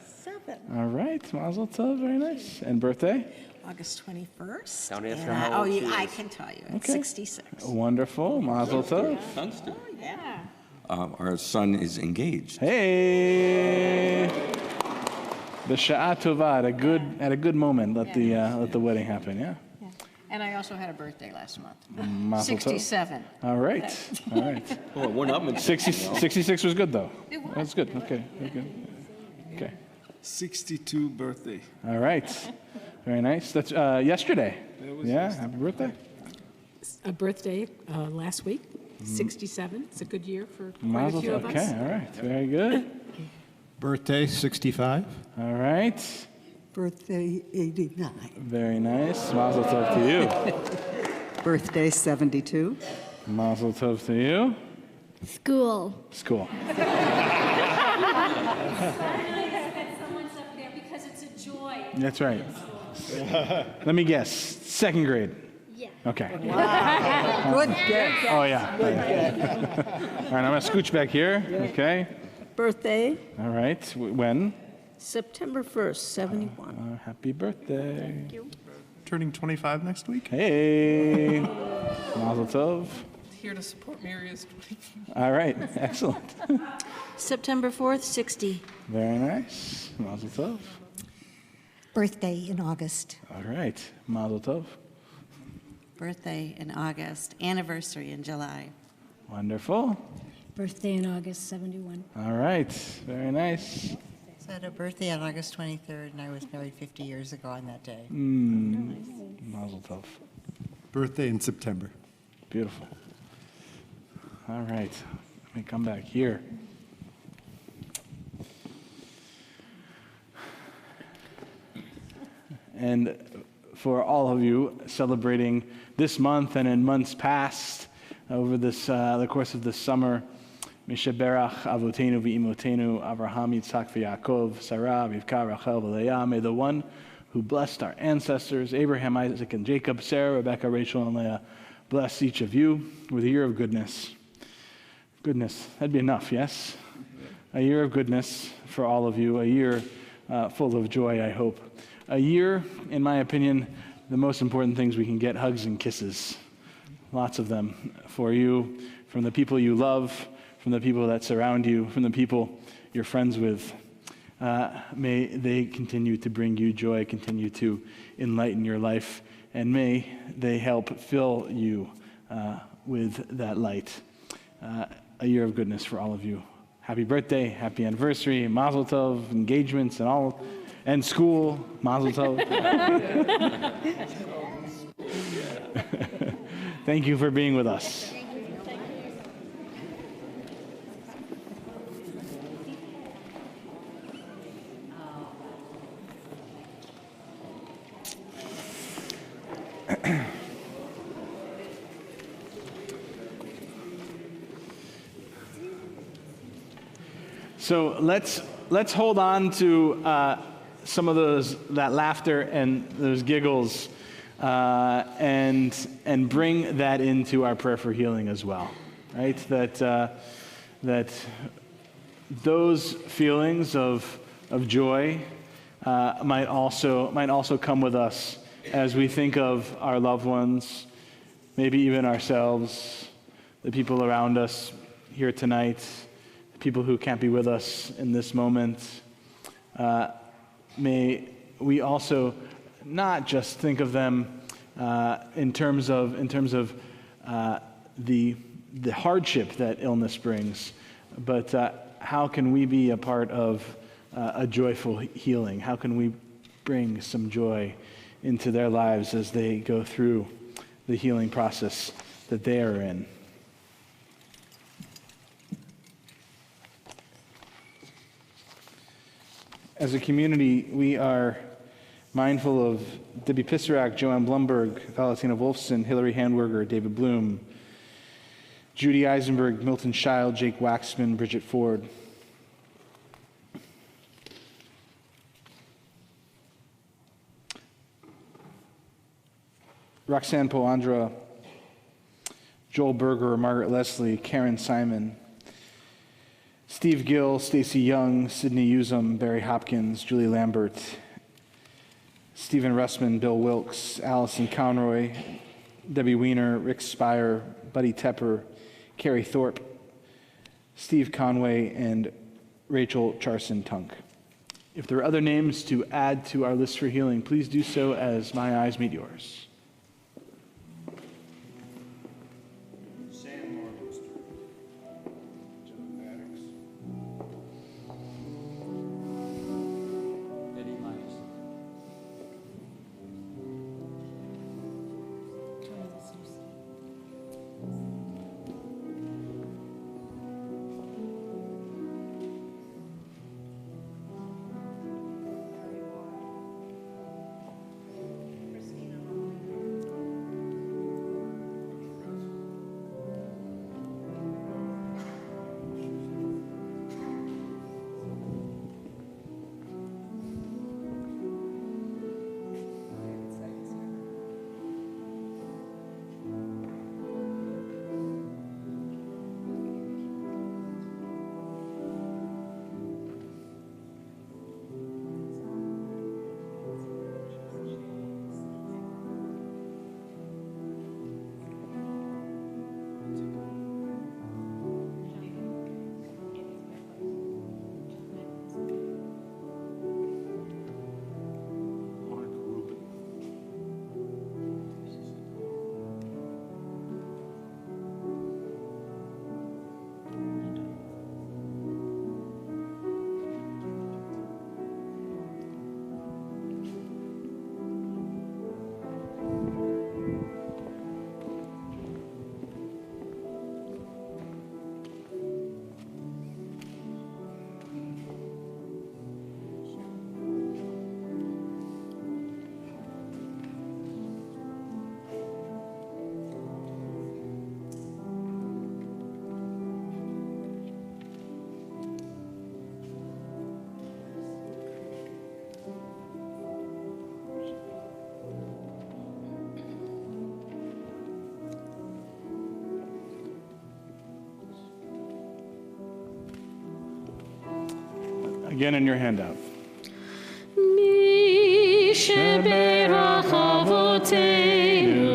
All right. Mazel tov. Very nice. And birthday? August 21st. Don't ask her And how old she I is. can tell you. It's Okay. 66. Wonderful. Mazel tov. Yeah. Our son is engaged. Hey. B'sha'a tova, at a good moment, let the wedding happen. Yeah. And I also had a birthday last month. Mazel tov. 67. All right. All right. Oh, we're not 66 was good though. It was. That's good. Okay. Very good. Okay. 62 birthday. All right. Very nice. That's yesterday. Yeah. Happy birthday. A birthday last week, 67. It's a good year for quite Mazel a few tov. of us. Okay. All right. Very good. Birthday 65. All right. Birthday 89. Very nice. Mazel tov to you. Birthday 72. Mazel tov to you. School. School. Someone's up there because it's a joy. That's right. Let me guess. 2nd grade. Yeah. Okay. Good guess. Oh yeah. All right. I'm gonna scooch back here. Okay. Birthday All right. When? September 1st, 71. Happy birthday. Thank you. Turning 25 next week. Hey. Mazel tov. Here to support Maria's 20. All right. Excellent. September 4th, 60. Very nice. Mazel tov. Birthday in August. All right. Mazel tov. Birthday in August. Anniversary in July. Wonderful. Birthday in August, 71. All right. Very nice. So I had a birthday on August 23rd, and I was married 50 years ago on that day. Mazel tov. Birthday in September. Beautiful. All right. Let me come back here. And for all of you celebrating this month and in months past, over this the course of this summer, Mishaberach Avotenu v'Imotenu Avraham Yitzhak v'Yaakov Sarah Rivka Rachel v'Leah. May the one who blessed our ancestors Abraham, Isaac, and Jacob, Sarah, Rebecca, Rachel, and Leah, bless each of you with a year of goodness. Goodness, that'd be enough, yes? A year of goodness for all of you, a year full of joy, I hope. A year, in my opinion, the most important things we can get, hugs and kisses. Lots of them for you, from the people you love, from the people that surround you, from the people you're friends with. May they continue to bring you joy, continue to enlighten your life, and may they help fill you with that light. A year of goodness for all of you. Happy birthday, happy anniversary, mazel tov, engagements, and all, and school, mazel tov. Thank you for being with us. So let's hold on to some of that laughter and those giggles, and bring that into our prayer for healing as well, right? That those feelings of joy might also come with us as we think of our loved ones, maybe even ourselves, the people around us here tonight, people who can't be with us in this moment. May we also not just think of them in terms of the hardship that illness brings, but how can we be a part of a joyful healing? How can we bring some joy into their lives as they go through the healing process that they are in? As a community, we are mindful of Debbie Pissarak, Joanne Blumberg, Valentina Wolfson, Hillary Handwerger, David Bloom, Judy Eisenberg, Milton Scheil, Jake Waxman, Bridget Ford. Roxanne Poandra, Joel Berger, Margaret Leslie, Karen Simon, Steve Gill, Stacy Young, Sydney Usum, Barry Hopkins, Julie Lambert, Stephen Russman, Bill Wilkes, Allison Conroy, Debbie Weiner, Rick Spire, Buddy Tepper, Carrie Thorpe, Steve Conway, and Rachel Charson-Tunk. If there are other names to add to our list for healing, please do so as my eyes meet yours. Again in your handout. Mi sheberach avotenu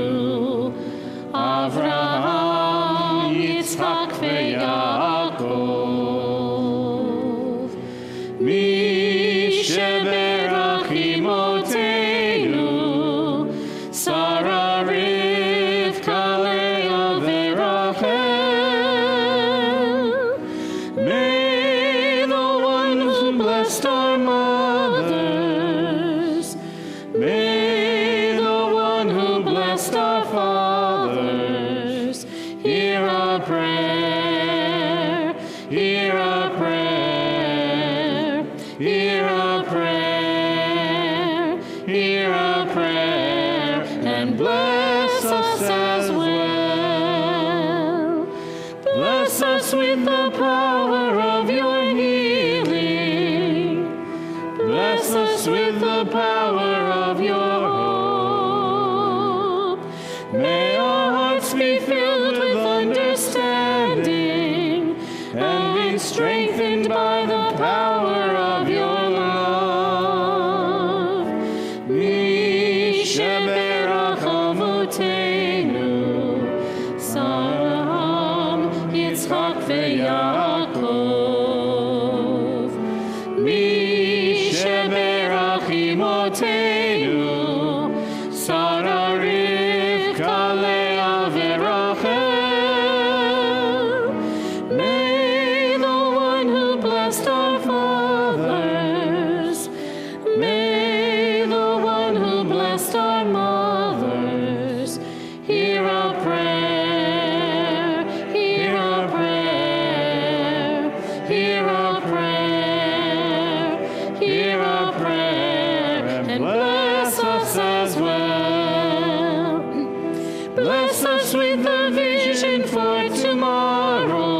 Avraham, Yitzchak veYaakov. Mi sheberach imotenu Sarah, Rivka, Leah, veRachel. May the one who blessed our mothers, may the one who blessed our fathers, hear our prayer, hear our prayer, hear our prayer, hear our prayer, and bless us as well. Bless us with the power of your healing. Bless us with the power of your hope. May our hearts be filled with understanding and be strengthened by the power of your love. Mi sheberach avotenu Sarah, Yitzchak veYaakov. Mi sheberach imotenu Sarah, Rivka, Leah, veRachel. May the one who blessed our fathers, may the one who blessed our mothers, hear our prayer, hear our prayer, hear our prayer, hear our prayer, and bless us as well. Bless us with the vision for tomorrow.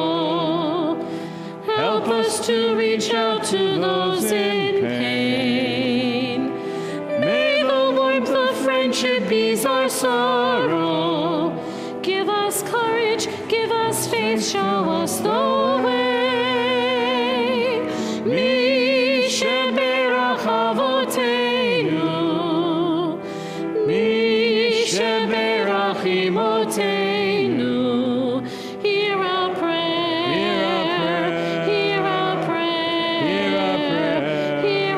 Help us to reach out to those in pain. May the warmth of friendship ease our sorrow. Give us courage, give us faith, show us the way. Mi sheberach avotenu, mi sheberach imotenu. Hear our prayer, hear our prayer, hear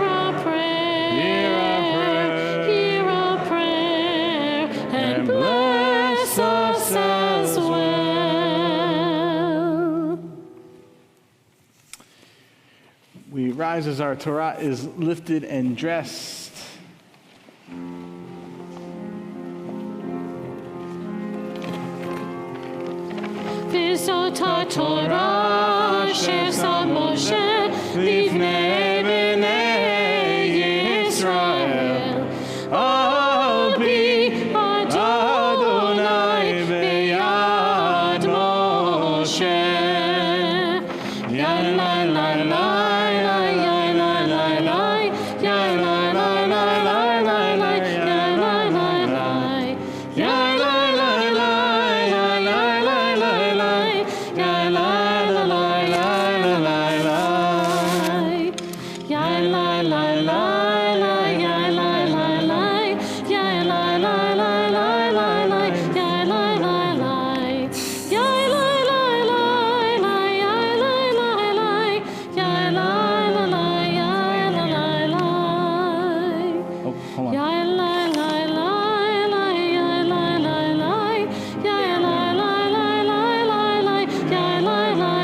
our prayer, hear our prayer, hear our prayer, and bless us as well. We rise as our Torah is lifted and dressed. V'zot haTorah asher sam Moshe livnei bnei Yisrael. Al pi Adonai beyad Moshe. Ya la la la la ya la la la ya la la la la la la ya la la la ya la la la ya la la la la ya la la la la la la la ya la la la la ya la la la ya la la la la la la ya la la la ya la la la la ya la la la ya la la la ya la la la Oh, hold on. ya la la la la ya la la la ya la la la la la la ya la la la ya la la la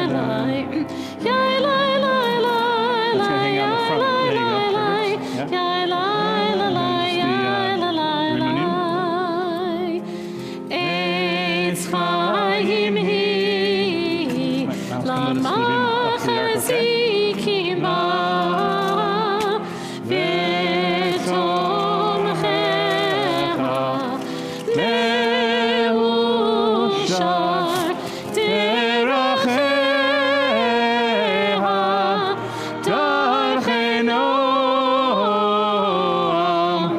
That's gonna hang out in front. There you go. Perfect. Yeah. ya la la la ya la la la Eitz Chaim hi lamachazikim ba v'tomchecha meushar deracheha darchei noam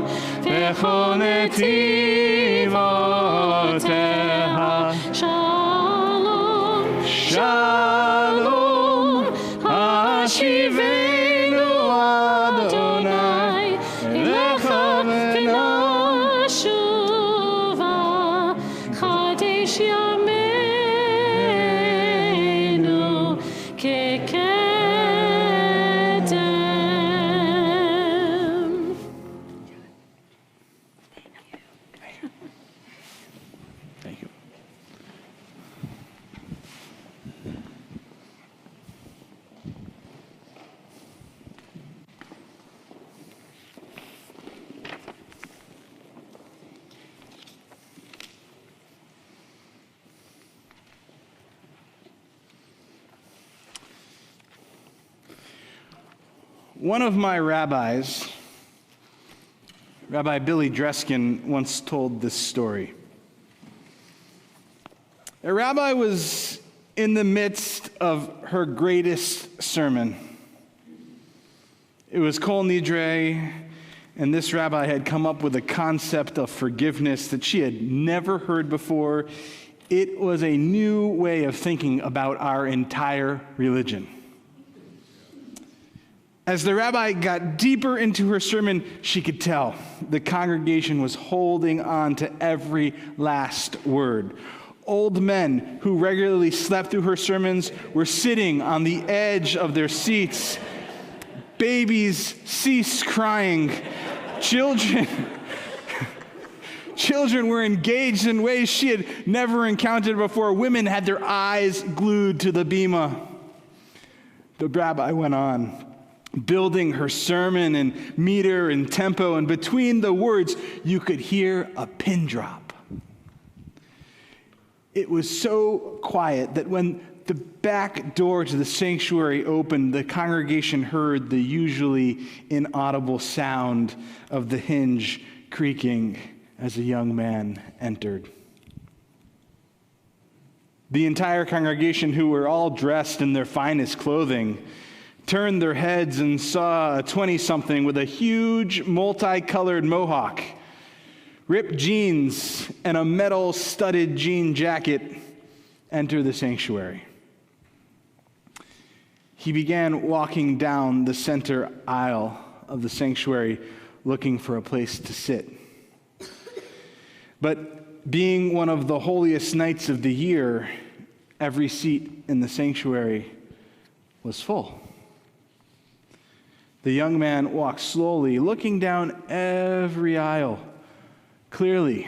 v'chol netivoteha shalom shalom hashivenu One of my rabbis, Rabbi Billy Dreskin, once told this story. A rabbi was in the midst of her greatest sermon. It was Kol Nidre, and this rabbi had come up with a concept of forgiveness that she had never heard before. It was a new way of thinking about our entire religion. As the rabbi got deeper into her sermon, she could tell the congregation was holding on to every last word. Old men who regularly slept through her sermons were sitting on the edge of their seats. Babies ceased crying. Children were engaged in ways she had never encountered before. Women had their eyes glued to the bima. The rabbi went on, building her sermon in meter and tempo, and between the words, you could hear a pin drop. It was so quiet that when the back door to the sanctuary opened, the congregation heard the usually inaudible sound of the hinge creaking as a young man entered. The entire congregation, who were all dressed in their finest clothing, turned their heads and saw a 20-something with a huge multicolored mohawk, ripped jeans, and a metal-studded jean jacket enter the sanctuary. He began walking down the center aisle of the sanctuary looking for a place to sit. But being one of the holiest nights of the year, every seat in the sanctuary was full. The young man walked slowly, looking down every aisle, clearly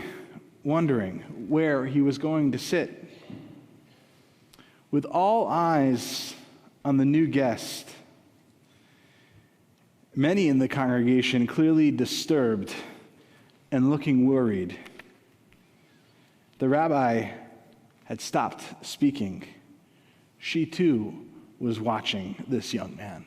wondering where he was going to sit. With all eyes on the new guest, many in the congregation clearly disturbed and looking worried, the rabbi had stopped speaking. She too was watching this young man.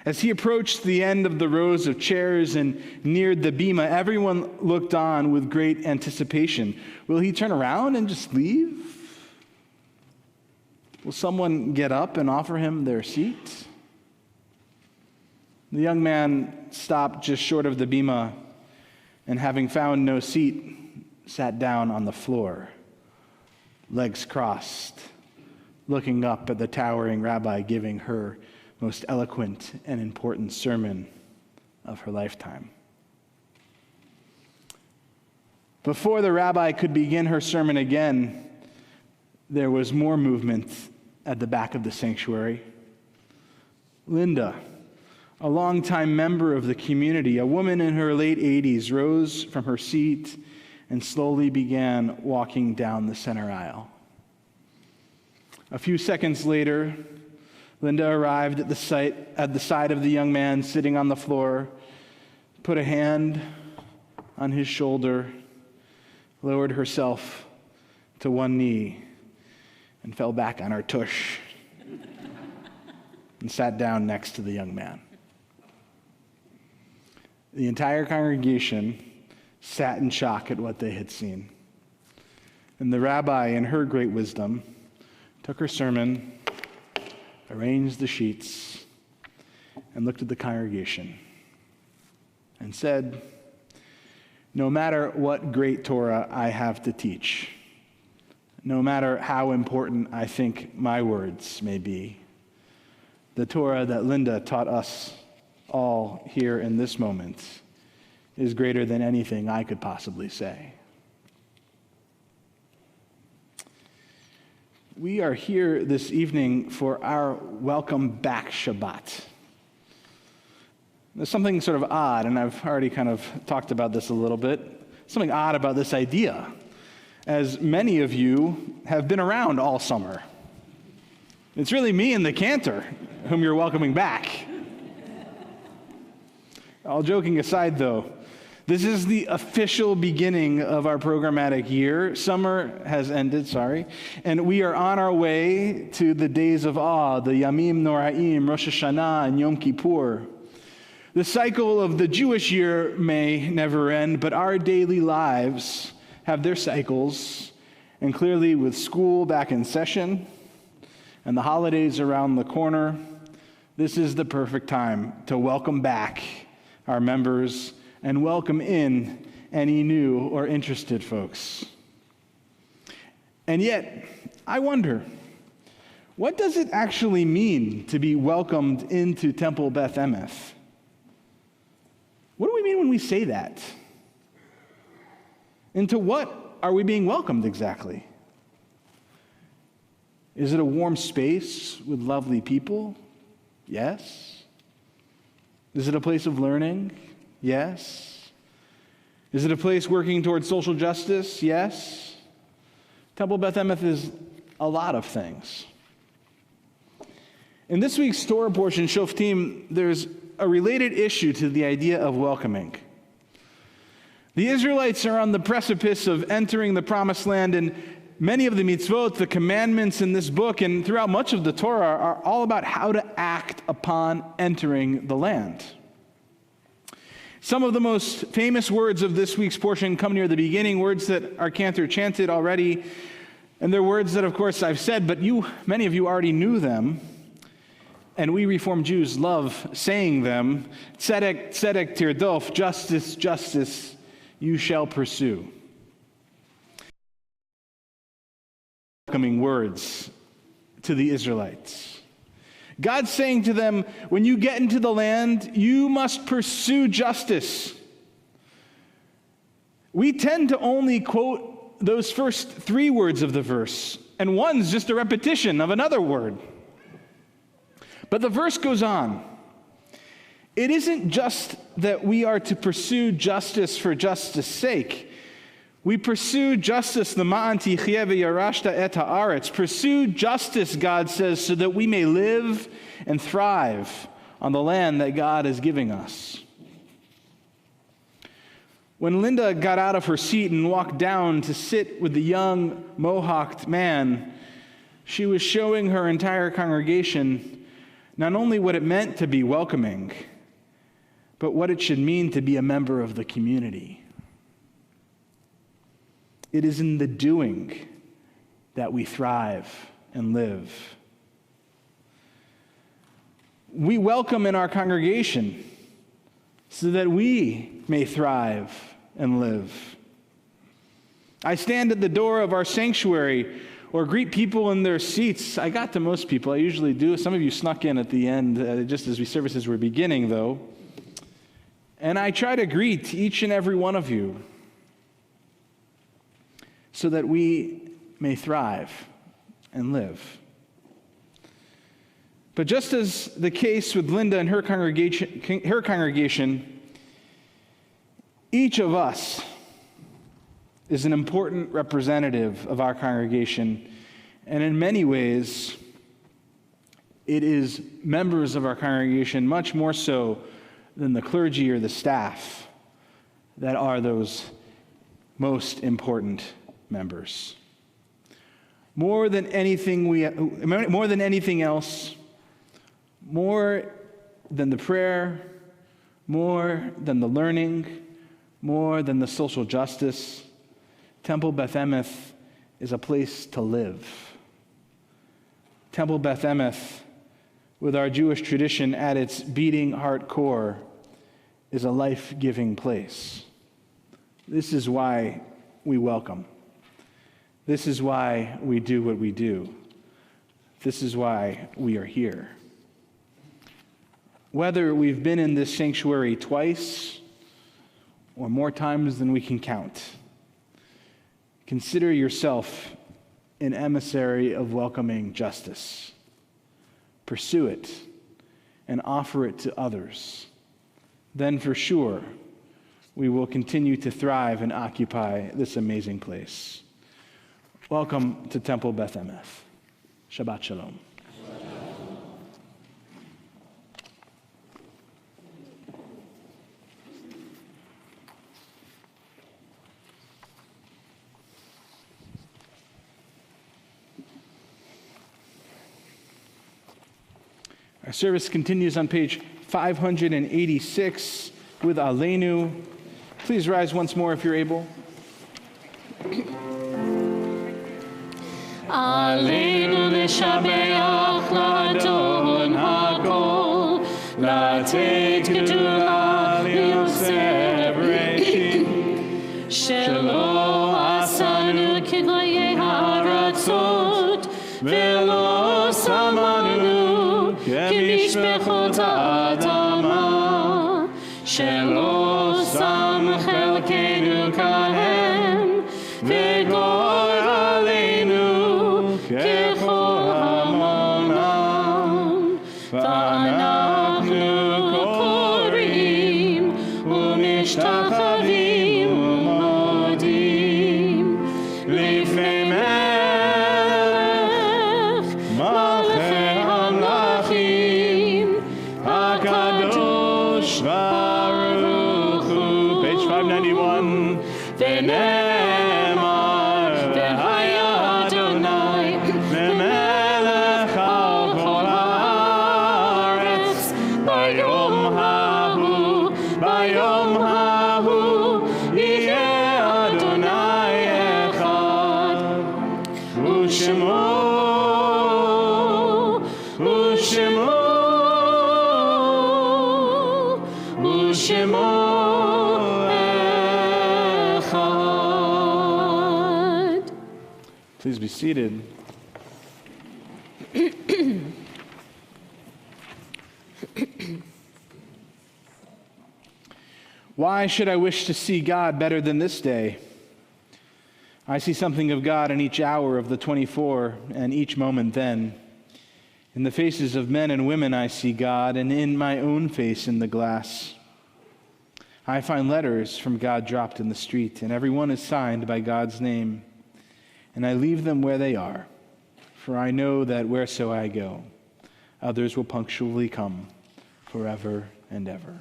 As he approached the end of the rows of chairs and neared the bima, everyone looked on with great anticipation. Will he turn around and just leave? Will someone get up and offer him their seat? The young man stopped just short of the bima, and having found no seat, sat down on the floor, legs crossed, looking up at the towering rabbi giving her most eloquent and important sermon of her lifetime. Before the rabbi could begin her sermon again, there was more movement at the back of the sanctuary. Linda, a longtime member of the community, a woman in her late 80s, rose from her seat and slowly began walking down the center aisle. A few seconds later, Linda arrived at the side of the young man sitting on the floor, put a hand on his shoulder, lowered herself to one knee, and fell back on her tush and sat down next to the young man. The entire congregation sat in shock at what they had seen. And the rabbi, in her great wisdom, took her sermon, arranged the sheets, and looked at the congregation and said, no matter what great Torah I have to teach, no matter how important I think my words may be, the Torah that Linda taught us all here in this moment is greater than anything I could possibly say. We are here this evening for our Welcome Back Shabbat. There's something sort of odd, and I've already kind of talked about this a little bit, something odd about this idea, as many of you have been around all summer. It's really me and the cantor whom you're welcoming back. All joking aside, though, This is the official beginning of our programmatic year. Summer has ended, and we are on our way to the days of awe, the Yamim Noraim, Rosh Hashanah, and Yom Kippur. The cycle of the Jewish year may never end, but our daily lives have their cycles, and clearly with school back in session and the holidays around the corner, this is the perfect time to welcome back our members and welcome in any new or interested folks. And yet, I wonder, what does it actually mean to be welcomed into Temple Beth Emeth? What do we mean when we say that? Into what are we being welcomed exactly? Is it a warm space with lovely people? Yes. Is it a place of learning? Yes. Is it a place working towards social justice? Yes. Temple Beth Emeth is a lot of things. In this week's Torah portion, Shoftim, there's a related issue to the idea of welcoming. The Israelites are on the precipice of entering the Promised Land, and many of the mitzvot, the commandments in this book and throughout much of the Torah, are all about how to act upon entering the land. Some of the most famous words of this week's portion come near the beginning, words that our cantor chanted already, and they're words that, of course, I've said, but many of you already knew them, and we Reformed Jews love saying them. Tzedek, tzedek tirdof, justice, justice, you shall pursue. Welcoming words to the Israelites. God's saying to them, when you get into the land, you must pursue justice. We tend to only quote those first 3 words of the verse, and one's just a repetition of another word. But the verse goes on. It isn't just that we are to pursue justice for justice' sake. We pursue justice, the ma'an tichye v'yarashta et ha'aretz. Pursue justice, God says, so that we may live and thrive on the land that God is giving us. When Linda got out of her seat and walked down to sit with the young mohawked man, she was showing her entire congregation not only what it meant to be welcoming, but what it should mean to be a member of the community. It is in the doing that we thrive and live. We welcome in our congregation so that we may thrive and live. I stand at the door of our sanctuary or greet people in their seats. I got to most people. I usually do. Some of you snuck in at the end, just as services were beginning, though. And I try to greet each and every one of you so that we may thrive and live. But just as the case with Linda and her congregation, each of us is an important representative of our congregation, and in many ways, it is members of our congregation, much more so than the clergy or the staff, that are those most important members. More than anything else, more than the prayer, more than the learning, more than the social justice, Temple Beth Emeth is a place to live. Temple Beth Emeth, with our Jewish tradition at its beating heart core, is a life-giving place. This is why we welcome. This is why we do what we do. This is why we are here. Whether we've been in this sanctuary twice or more times than we can count, consider yourself an emissary of welcoming justice. Pursue it and offer it to others. Then for sure, we will continue to thrive and occupy this amazing place. Welcome to Temple Beth Emeth. Shabbat Shalom. Our service continues on page 586 with Aleinu. Please rise once more if you're able. Aleinu l'shabeach l'adon hakol, לתת גדולה ליוסף בראשית, שלא עשנו כגויי הארצות, ולא שמנו כמשפחות האדמה, שלא שם חלקנו כהם, וגור עלינו ככל המונם, ואנחנו קוראים ומשתחווים ומודים לפני מלך מלכי המלכים הקדוש ברוך הוא. Page 591. ונאמר והיה אדוני למלך על כל הארץ ביום ההוא, ביום ההוא יהיה אדוני אחד, ושמו אחד. Please be seated. Why should I wish to see God better than this day? I see something of God in each hour of the 24 and each moment then. In the faces of men and women I see God, and in my own face in the glass. I find letters from God dropped in the street, and every one is signed by God's name. And I leave them where they are, for I know that whereso I go, others will punctually come forever and ever.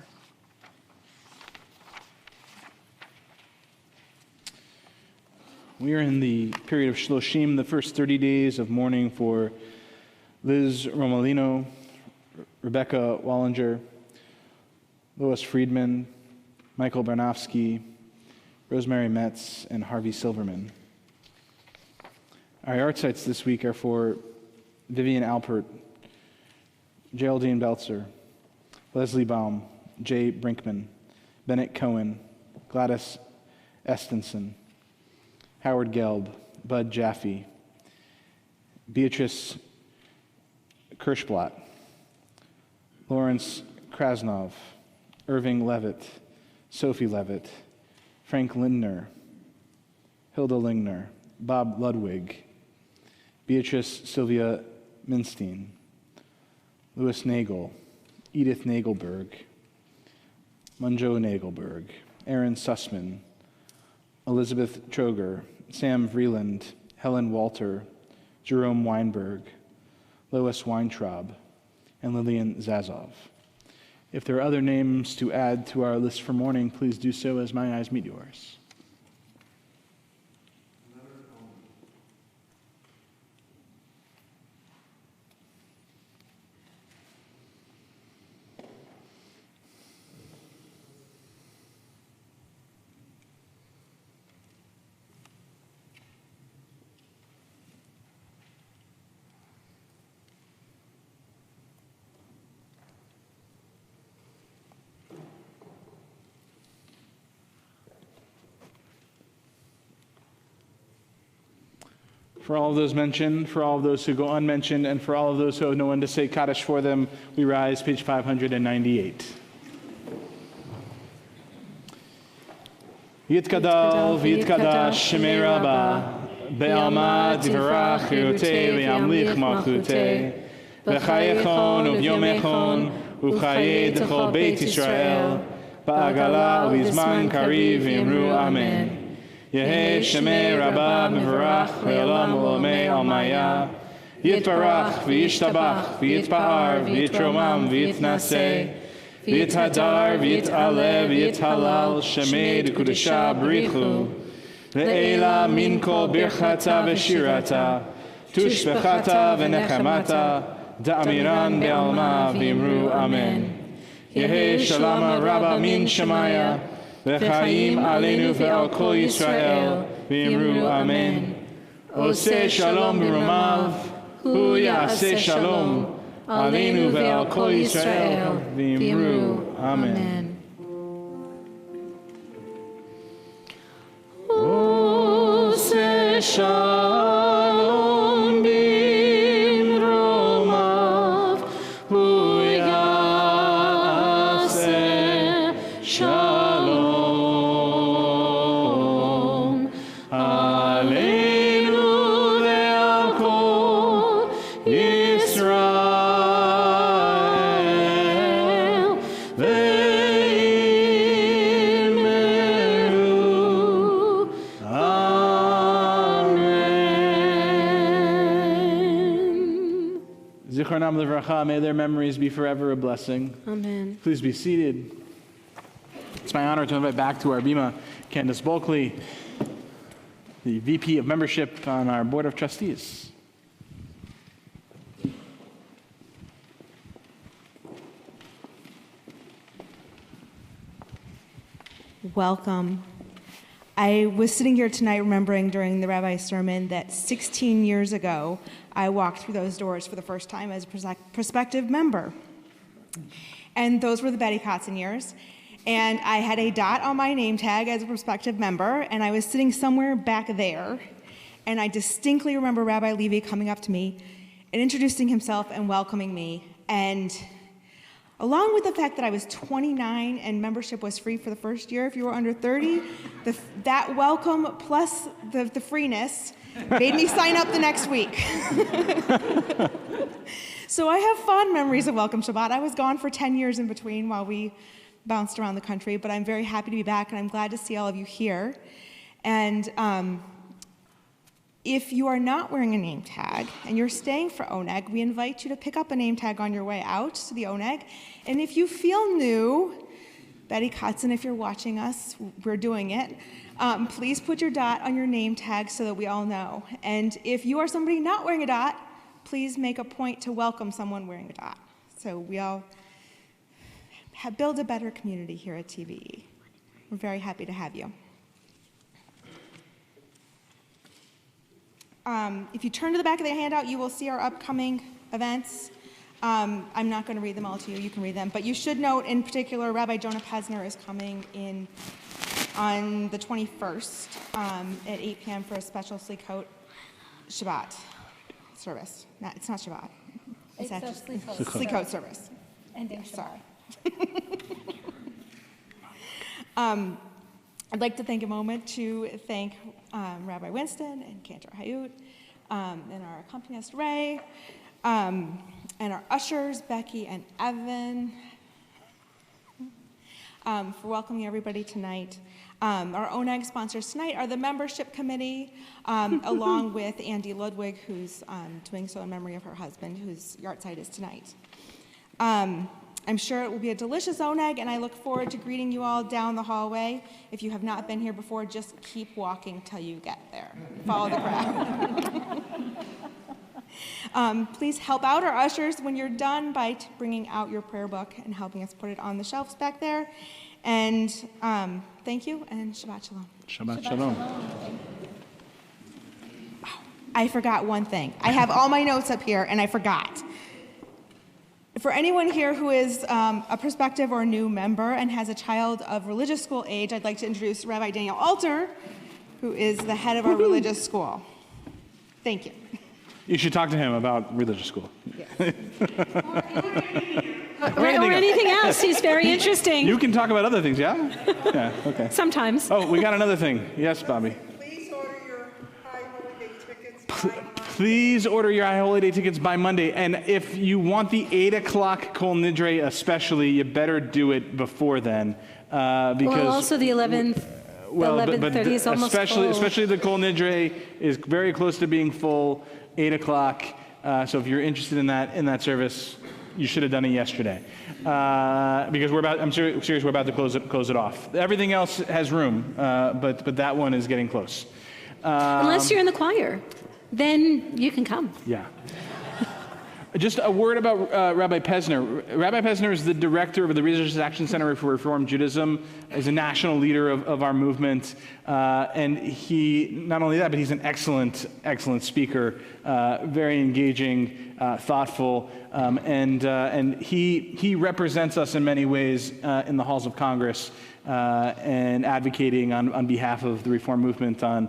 We are in the period of Shloshim, the first 30 days of mourning for Liz Romalino, Rebecca Wallinger, Lois Friedman, Michael Barnofsky, Rosemary Metz, and Harvey Silverman. Our yard sites this week are for Vivian Alpert, Geraldine Belzer, Leslie Baum, Jay Brinkman, Bennett Cohen, Gladys Estenson, Howard Gelb, Bud Jaffe, Beatrice Kirschblatt, Lawrence Krasnov, Irving Levitt, Sophie Levitt, Frank Lindner, Hilda Lingner, Bob Ludwig, Beatrice Sylvia Minstein, Louis Nagel, Edith Nagelberg, Munjo Nagelberg, Aaron Sussman, Elizabeth Troger, Sam Vreeland, Helen Walter, Jerome Weinberg, Lois Weintraub, and Lillian Zazov. If there are other names to add to our list for mourning, please do so as my eyes meet yours. For all of those mentioned, for all of those who go unmentioned, and for all of those who have no one to say Kaddish for them, we rise, page 598. Yitkadal v'yitkadash shemei Rabbah, be'alma divrach chirutei v'yamlich malchutei, v'chayechon u'vyomechon u'chayei d'chol Beit Yisrael, ba'agala u'izman kariv v'yimru amen. Yehei Shemei Rabbah Mevarach Le'olam U'Omei Almaya Yitbarach V'yishtabach V'yitpa'ar V'yitromam V'yitnaseh V'yithadar V'yit'aleh V'yithalal Shemei D'Kudesha B'richu Ve'ela Min Kol Birchata V'shirata Tushbechata V'nechamata da'amiran be'alma v'imru amen. Yehi shalom rabba min shemaya, v'chaim aleinu ve'al kol Yisrael, v'imru amen. Oseh shalom b'romav, hu ya'aseh shalom, aleinu ve'al kol Yisrael, v'imru amen. Oseh shalom b'romav, hu ya'aseh shalom, aleinu ve'al kol Yisrael, ve'immeru amen. Zichronam livracha, may their memories be forever a blessing. Amen. Please be seated. It's my honor to invite back to our bima Candace Bulkley, the VP of Membership on our Board of Trustees. Welcome. I was sitting here tonight remembering during the rabbi's sermon that 16 years ago, I walked through those doors for the first time as a prospective member. And those were the Betty Kotzen years. And I had a dot on my name tag as a prospective member, and I was sitting somewhere back there. And I distinctly remember Rabbi Levy coming up to me and introducing himself and welcoming me. And along with the fact that I was 29 and membership was free for the first year if you were under 30, that welcome plus the freeness made me sign up the next week. So I have fond memories of Welcome Shabbat. I was gone for 10 years in between while we bounced around the country, but I'm very happy to be back, and I'm glad to see all of you here. And if you are not wearing a name tag and you're staying for Oneg, we invite you to pick up a name tag on your way out to the Oneg. And if you feel new, Betty Kotzen, if you're watching us, we're doing it, please put your dot on your name tag so that we all know. And if you are somebody not wearing a dot, please make a point to welcome someone wearing a dot. So we all build a better community here at TVE. We're very happy to have you. If you turn to the back of the handout, you will see our upcoming events. I'm not going to read them all to you. You can read them. But you should note, in particular, Rabbi Jonah Pesner is coming in on the 21st at 8 p.m. for a special Slichot Shabbat service. It's not Shabbat. It's actually Slichot service. And yeah, sorry. I'd like to take a moment to thank Rabbi Winston and Cantor Hayut, and our accompanist Ray, and our ushers Becky and Evan, for welcoming everybody tonight. Our Oneg sponsors tonight are the Membership Committee, along with Andy Ludwig, who's doing so in memory of her husband, whose yahrzeit is tonight. I'm sure it will be a delicious Oneg, and I look forward to greeting you all down the hallway. If you have not been here before, just keep walking till you get there. Follow the crowd. Please help out our ushers when you're done by bringing out your prayer book and helping us put it on the shelves back there. And thank you, and Shabbat Shalom. Shabbat Shalom. Oh, I forgot one thing. I have all my notes up here, and I forgot. For anyone here who is a prospective or new member and has a child of religious school age, I'd like to introduce Rabbi Daniel Alter, who is the head of our religious school. Thank you. You should talk to him about religious school. Yes. or anything else. He's very interesting. You can talk about other things, yeah? Yeah, okay. Sometimes. Oh, we got another thing. Yes, Bobby. Please order your High Holy Day tickets by Monday. And if you want the 8 o'clock Kol Nidre especially, you better do it before then. Because well, also the 11th. Well, the 11:30 is almost full. Especially the Kol Nidre is very close to being full, 8 o'clock. So if you're interested in that service, you should have done it yesterday. Because I'm serious, we're about to close it off. Everything else has room, but that one is getting close. Unless you're in the choir, then you can come. Yeah. Just a word about Rabbi Pesner. Rabbi Pesner is the director of the Research Action Center for Reform Judaism. He's a national leader of our movement. And he, not only that, but he's an excellent speaker, very engaging, thoughtful, and he represents us in many ways in the halls of Congress and advocating on behalf of the reform movement on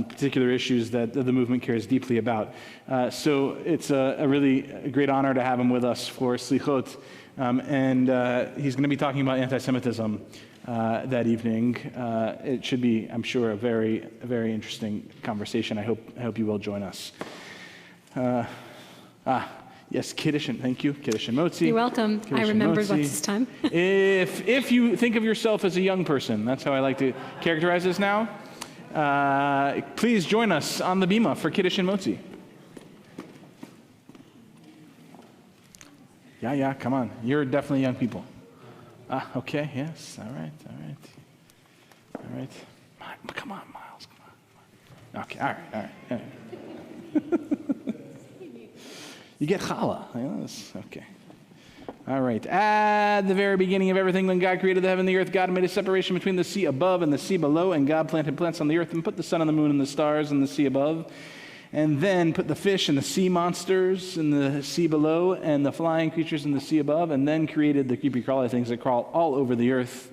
particular issues that the movement cares deeply about. So it's a really great honor to have him with us for Slichot, and he's going to be talking about anti-Semitism that evening. It should be, I'm sure, a very interesting conversation. I hope you will join us. Yes, Kiddush, and thank you, Kiddush and Motzi. You're welcome. Kiddush I and remembered Motzi. what's this time. If you think of yourself as a young person, that's how I like to characterize this now, please join us on the Bima for Kiddush and Motzi. Yeah, come on. You're definitely young people. Okay, yes, all right. Come on, Miles, come on. Okay, all right. You get challah. Yes, okay. All right. At the very beginning of everything, when God created the heaven and the earth, God made a separation between the sea above and the sea below, and God planted plants on the earth and put the sun and the moon and the stars in the sea above, and then put the fish and the sea monsters in the sea below and the flying creatures in the sea above, and then created the creepy crawly things that crawl all over the earth,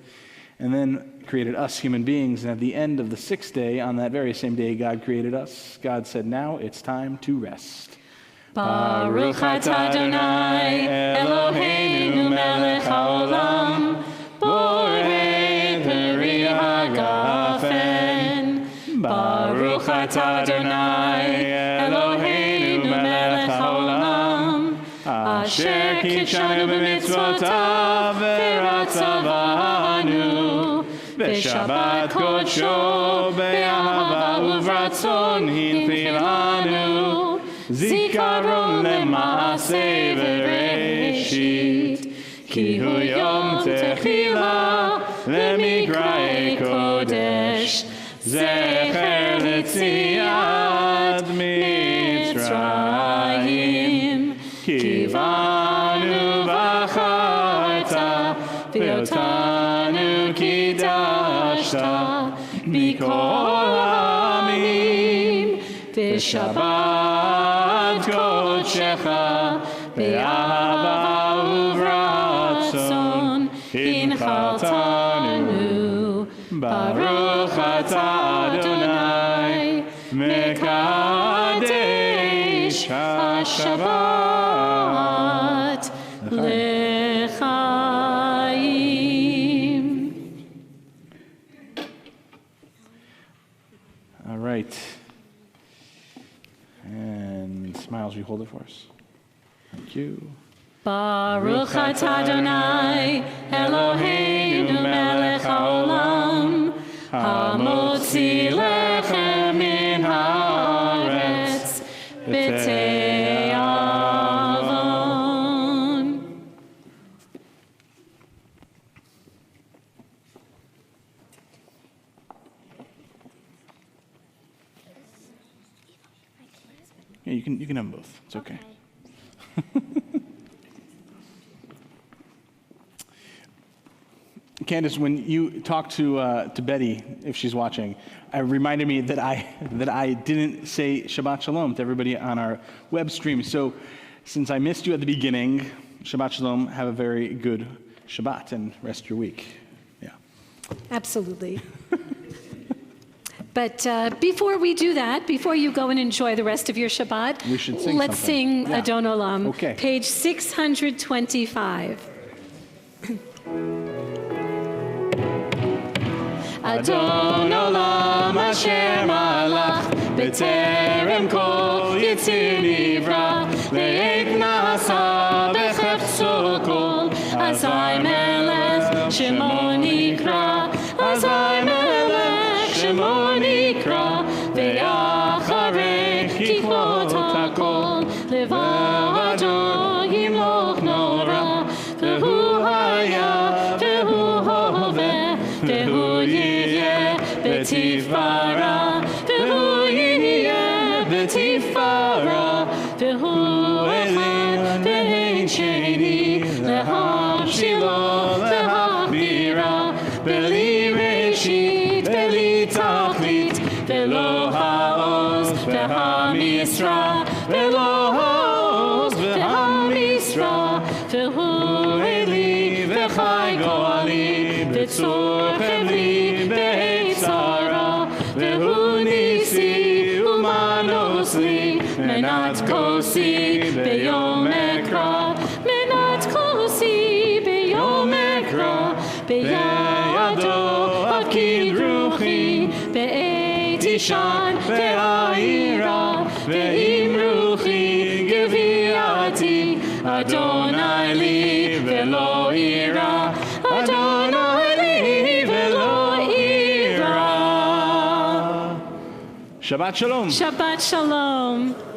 and then created us human beings. And at the end of the sixth day, on that very same day God created us, God said, now it's time to rest. Baruch atah Adonai Eloheinu melech haolam borei peri hagafen. Baruch atah Adonai Eloheinu melech haolam asher kitshanu b'mitzvotav v'ratzavanu b'shabbat kodsho be'ahava uvratzon hinchilanu Zikaron lema'aseh v'reshit Ki hu yom techila lemikra'ei kodesh Zecher l'tziat Mitzrayim Ki banu v'acharta v'otanu kidashta B'kol ha'amim v'shabbat Kodshecha be'ahava uvratzon hinchaltanu Baruch atah Adonai mekadesh hashabbat lechaim. All right. And Smiles, will you hold it for us? Thank you. Baruch atah Adonai Eloheinu melech haolam hamotzi lechem min haaretz b'te'avon. Yeah, you can have them both. It's okay. Candace, when you talked to Betty, if she's watching, it reminded me that I didn't say Shabbat Shalom to everybody on our web stream. So, since I missed you at the beginning, Shabbat Shalom. Have a very good Shabbat and rest your week. Yeah. Absolutely. But before we do that, before you go and enjoy the rest of your Shabbat, we should sing let's something. sing Adon Olam, Okay. page 625. Adon Olam Asher Malach B'terem Kol Yitzir Nivra Le'ek Nasa B'chefzo Kol Azai Melech Shemo Nikra Azai Melech Shemo Nikra Ve'acharei Kikvot HaKol Levado Yimloch Nora Ve'hu Haya Ve'hu Hoveh Ve'hu Tifara, Vehu Yeh, Tifara, Vehu Echad. בצורכם לי בעת צרה, והוא ניסי ומנוס לי, מנת כוסי ביום אקרא, מנת כוסי ביום אקרא, בידו אבקין רוחי, בעת אישן והעירה, ואם רוחי גביעתי, אדוני לי ולא אירא, אדוני לי ולא אירא. שבת שלום. Shabbat Shalom.